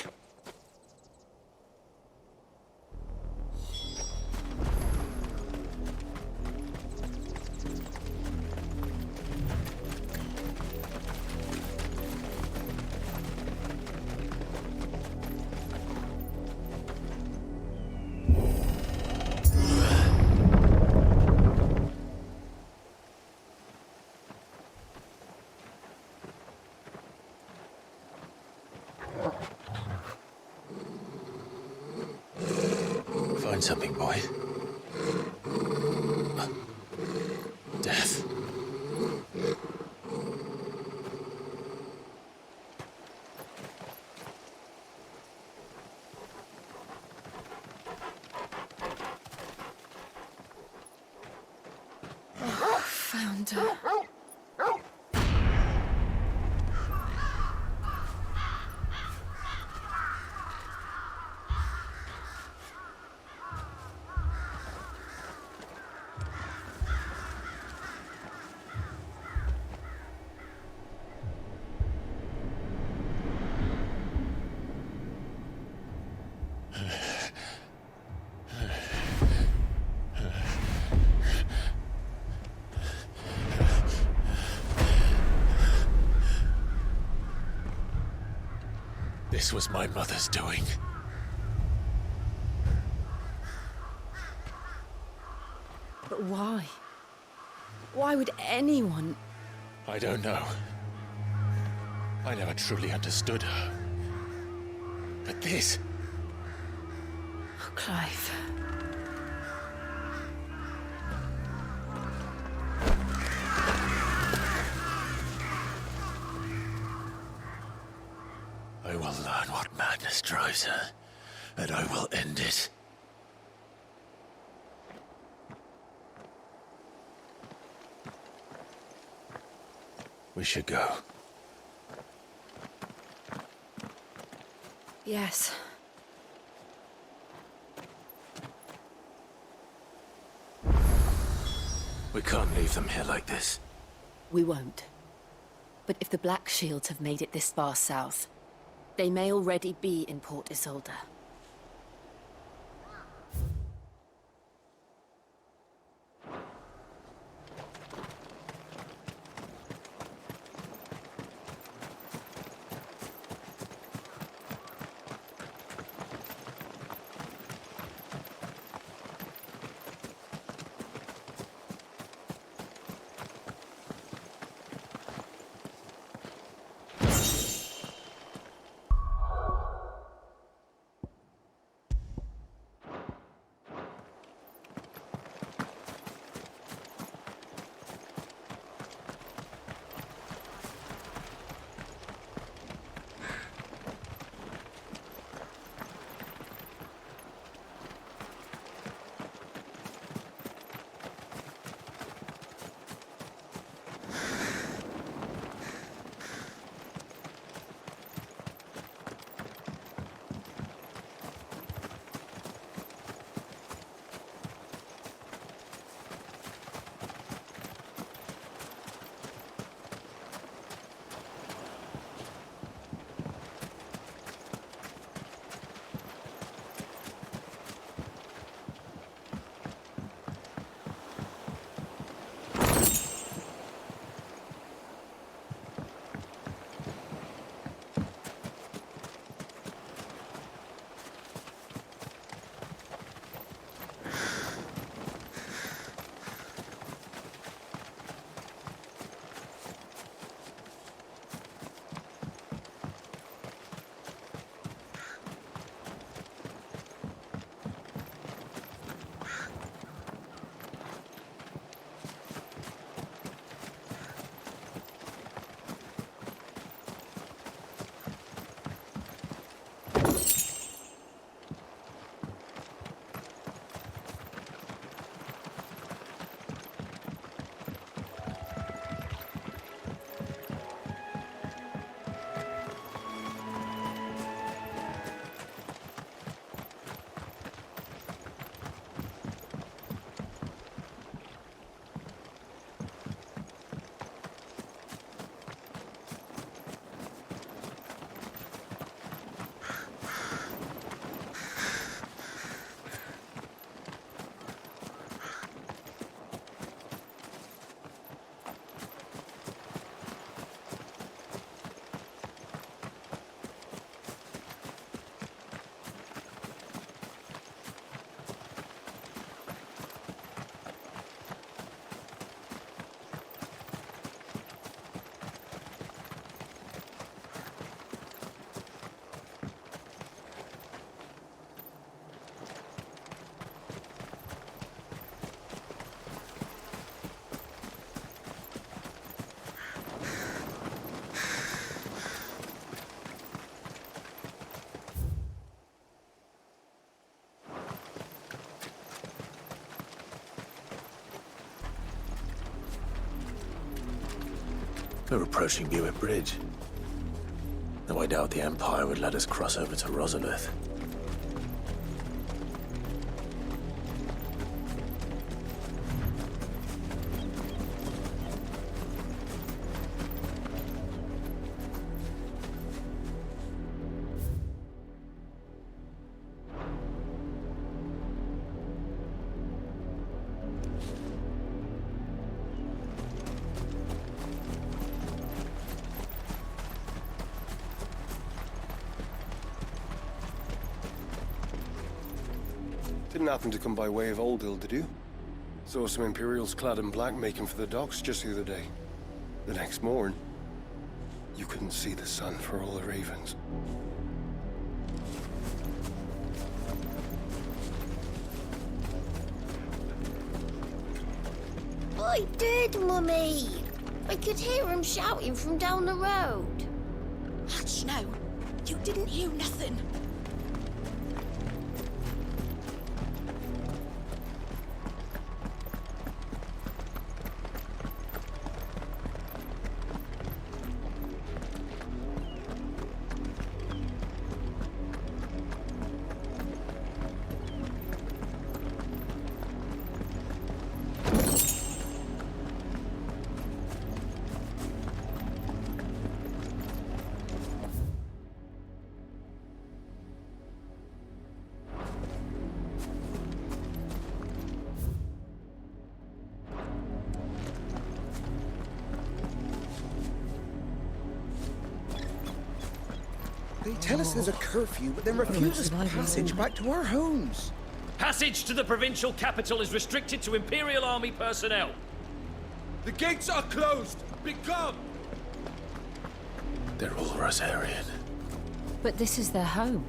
Find something, boy. Death. Found her. This was my mother's doing. But why? Why would anyone... I don't know. I never truly understood her. But this... Oh, Clive. I will learn what madness drives her, and I will end it. We should go. Yes. We can't leave them here like this. We won't. But if the Black Shields have made it this far south, they may already be in Port Isolde. We're approaching Buick Bridge. Though I doubt the Empire would let us cross over to Rosalith. Didn't happen to come by way of Oldhill, did you? Saw some Imperials clad in black making for the docks just the other day. The next morn, you couldn't see the sun for all the ravens. I did, Mummy. I could hear him shouting from down the road. Hush now. You didn't hear nothing. They tell us there's a curfew, but then refuse us passage back to our homes. Passage to the provincial capital is restricted to Imperial Army personnel. The gates are closed! Become! They're all Rosarian. But this is their home.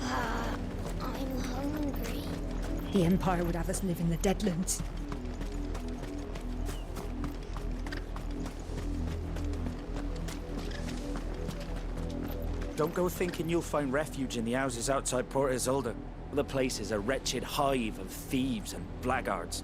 I'm hungry. The Empire would have us live in the Deadlands. Don't go thinking you'll find refuge in the houses outside Port Isolde. The place is a wretched hive of thieves and blackguards.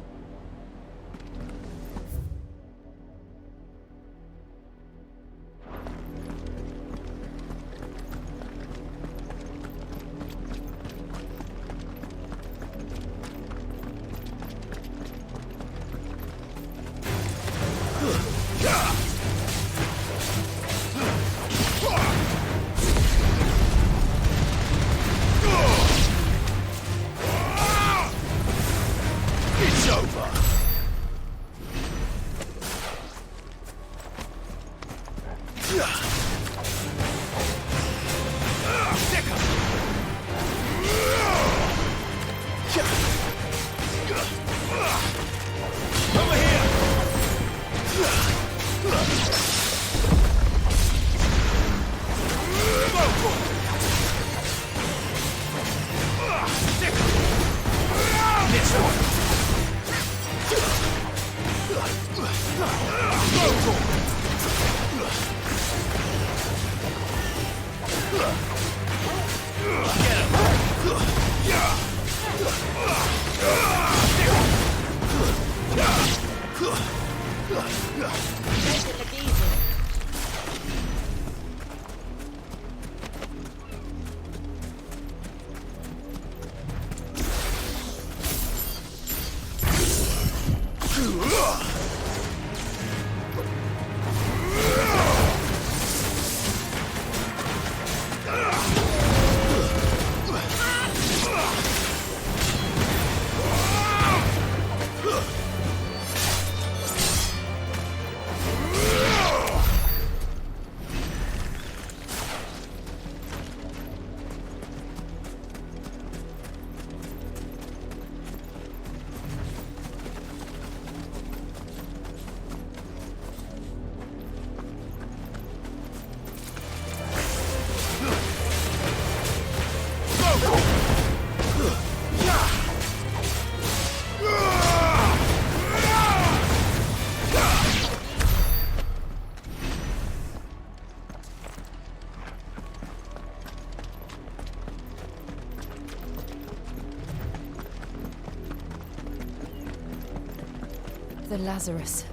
The Lazarus.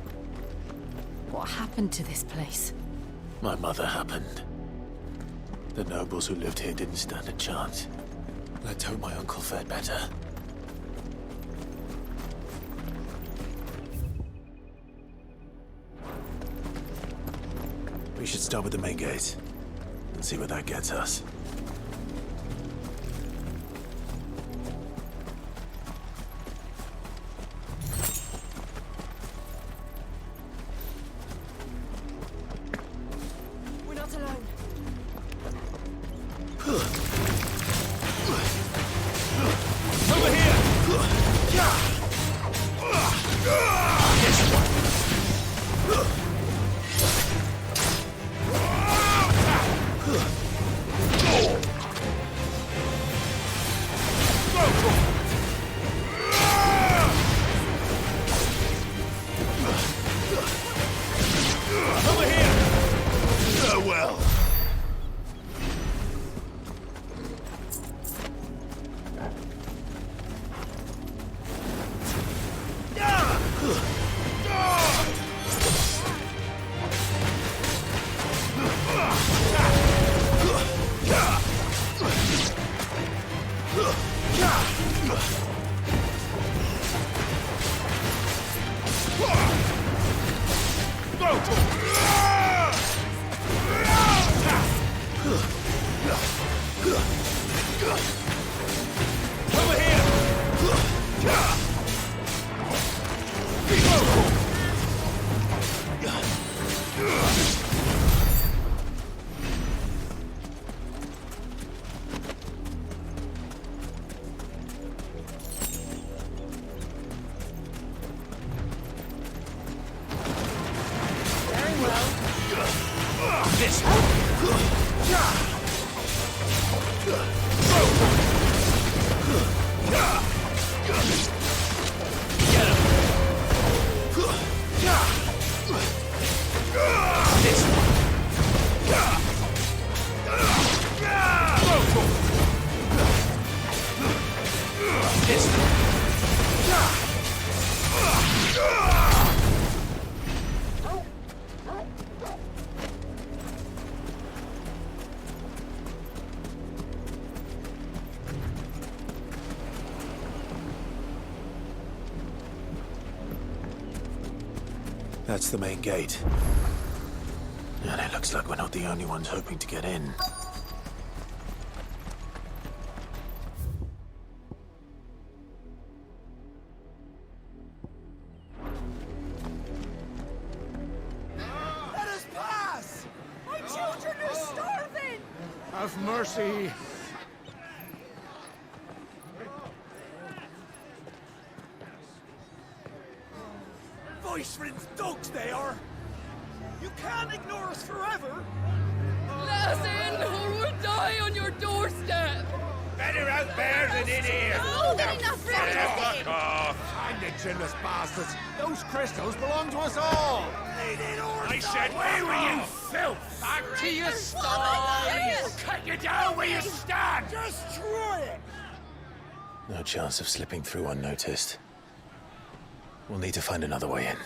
happened to this place? My mother happened. The nobles who lived here didn't stand a chance. Let's hope my uncle fared better. We should start with the main gate and see where that gets us. We're not alone. Over here! Over here! Farewell. Over here! Very well. This That's the main gate. And it looks like we're not the only ones hoping to get in. Let us pass! My children are starving! Have mercy. Voice-rinsed dogs they are! You can't ignore us forever! Let us in, or we'll die on your doorstep! Better out there than in here. Oh, good enough, Fuck off. Find the chinless bastards. Those crystals belong to us all. I said, away with you, filth! Back to your sties! Cut you down where you stand! Destroy it! No chance of slipping through unnoticed. We'll need to find another way in.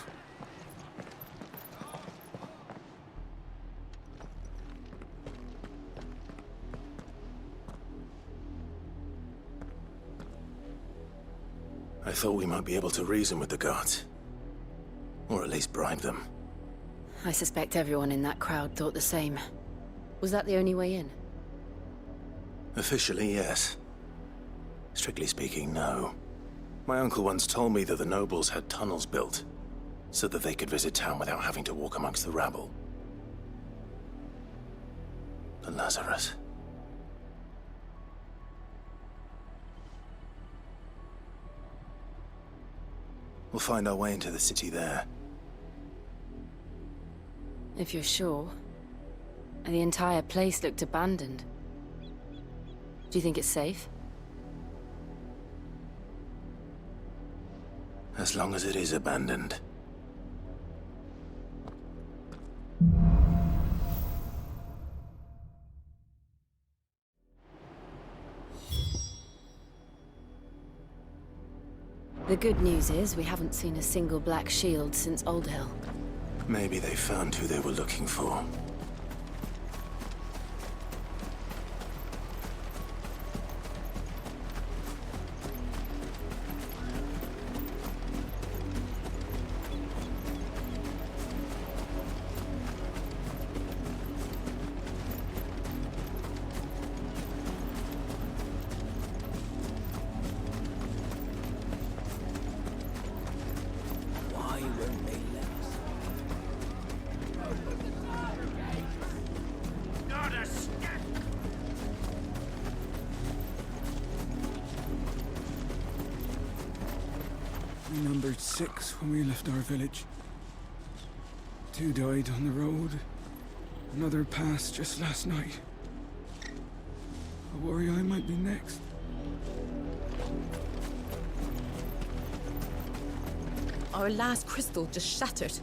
I thought we might be able to reason with the guards. Or at least bribe them. I suspect everyone in that crowd thought the same. Was that the only way in? Officially, yes. Strictly speaking, no. My uncle once told me that the nobles had tunnels built, so that they could visit town without having to walk amongst the rabble. But Lazarus... We'll find our way into the city there. If you're sure. The entire place looked abandoned. Do you think it's safe? As long as it is abandoned. The good news is we haven't seen a single black shield since Old Hill. Maybe they found who they were looking for. Why won't they let us? Not a step! We numbered 6 when we left our village. 2 died on the road. Another passed just last night. I worry I might be next. Our last crystal just shattered.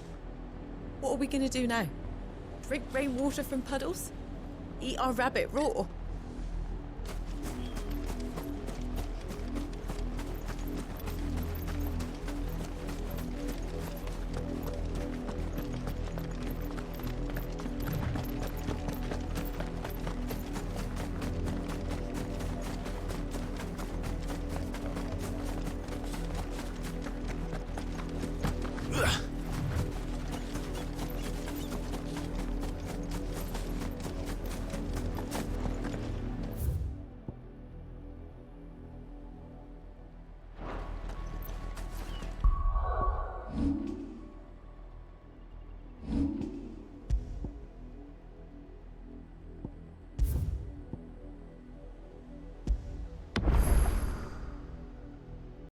What are we gonna do now? Drink rainwater from puddles? Eat our rabbit raw?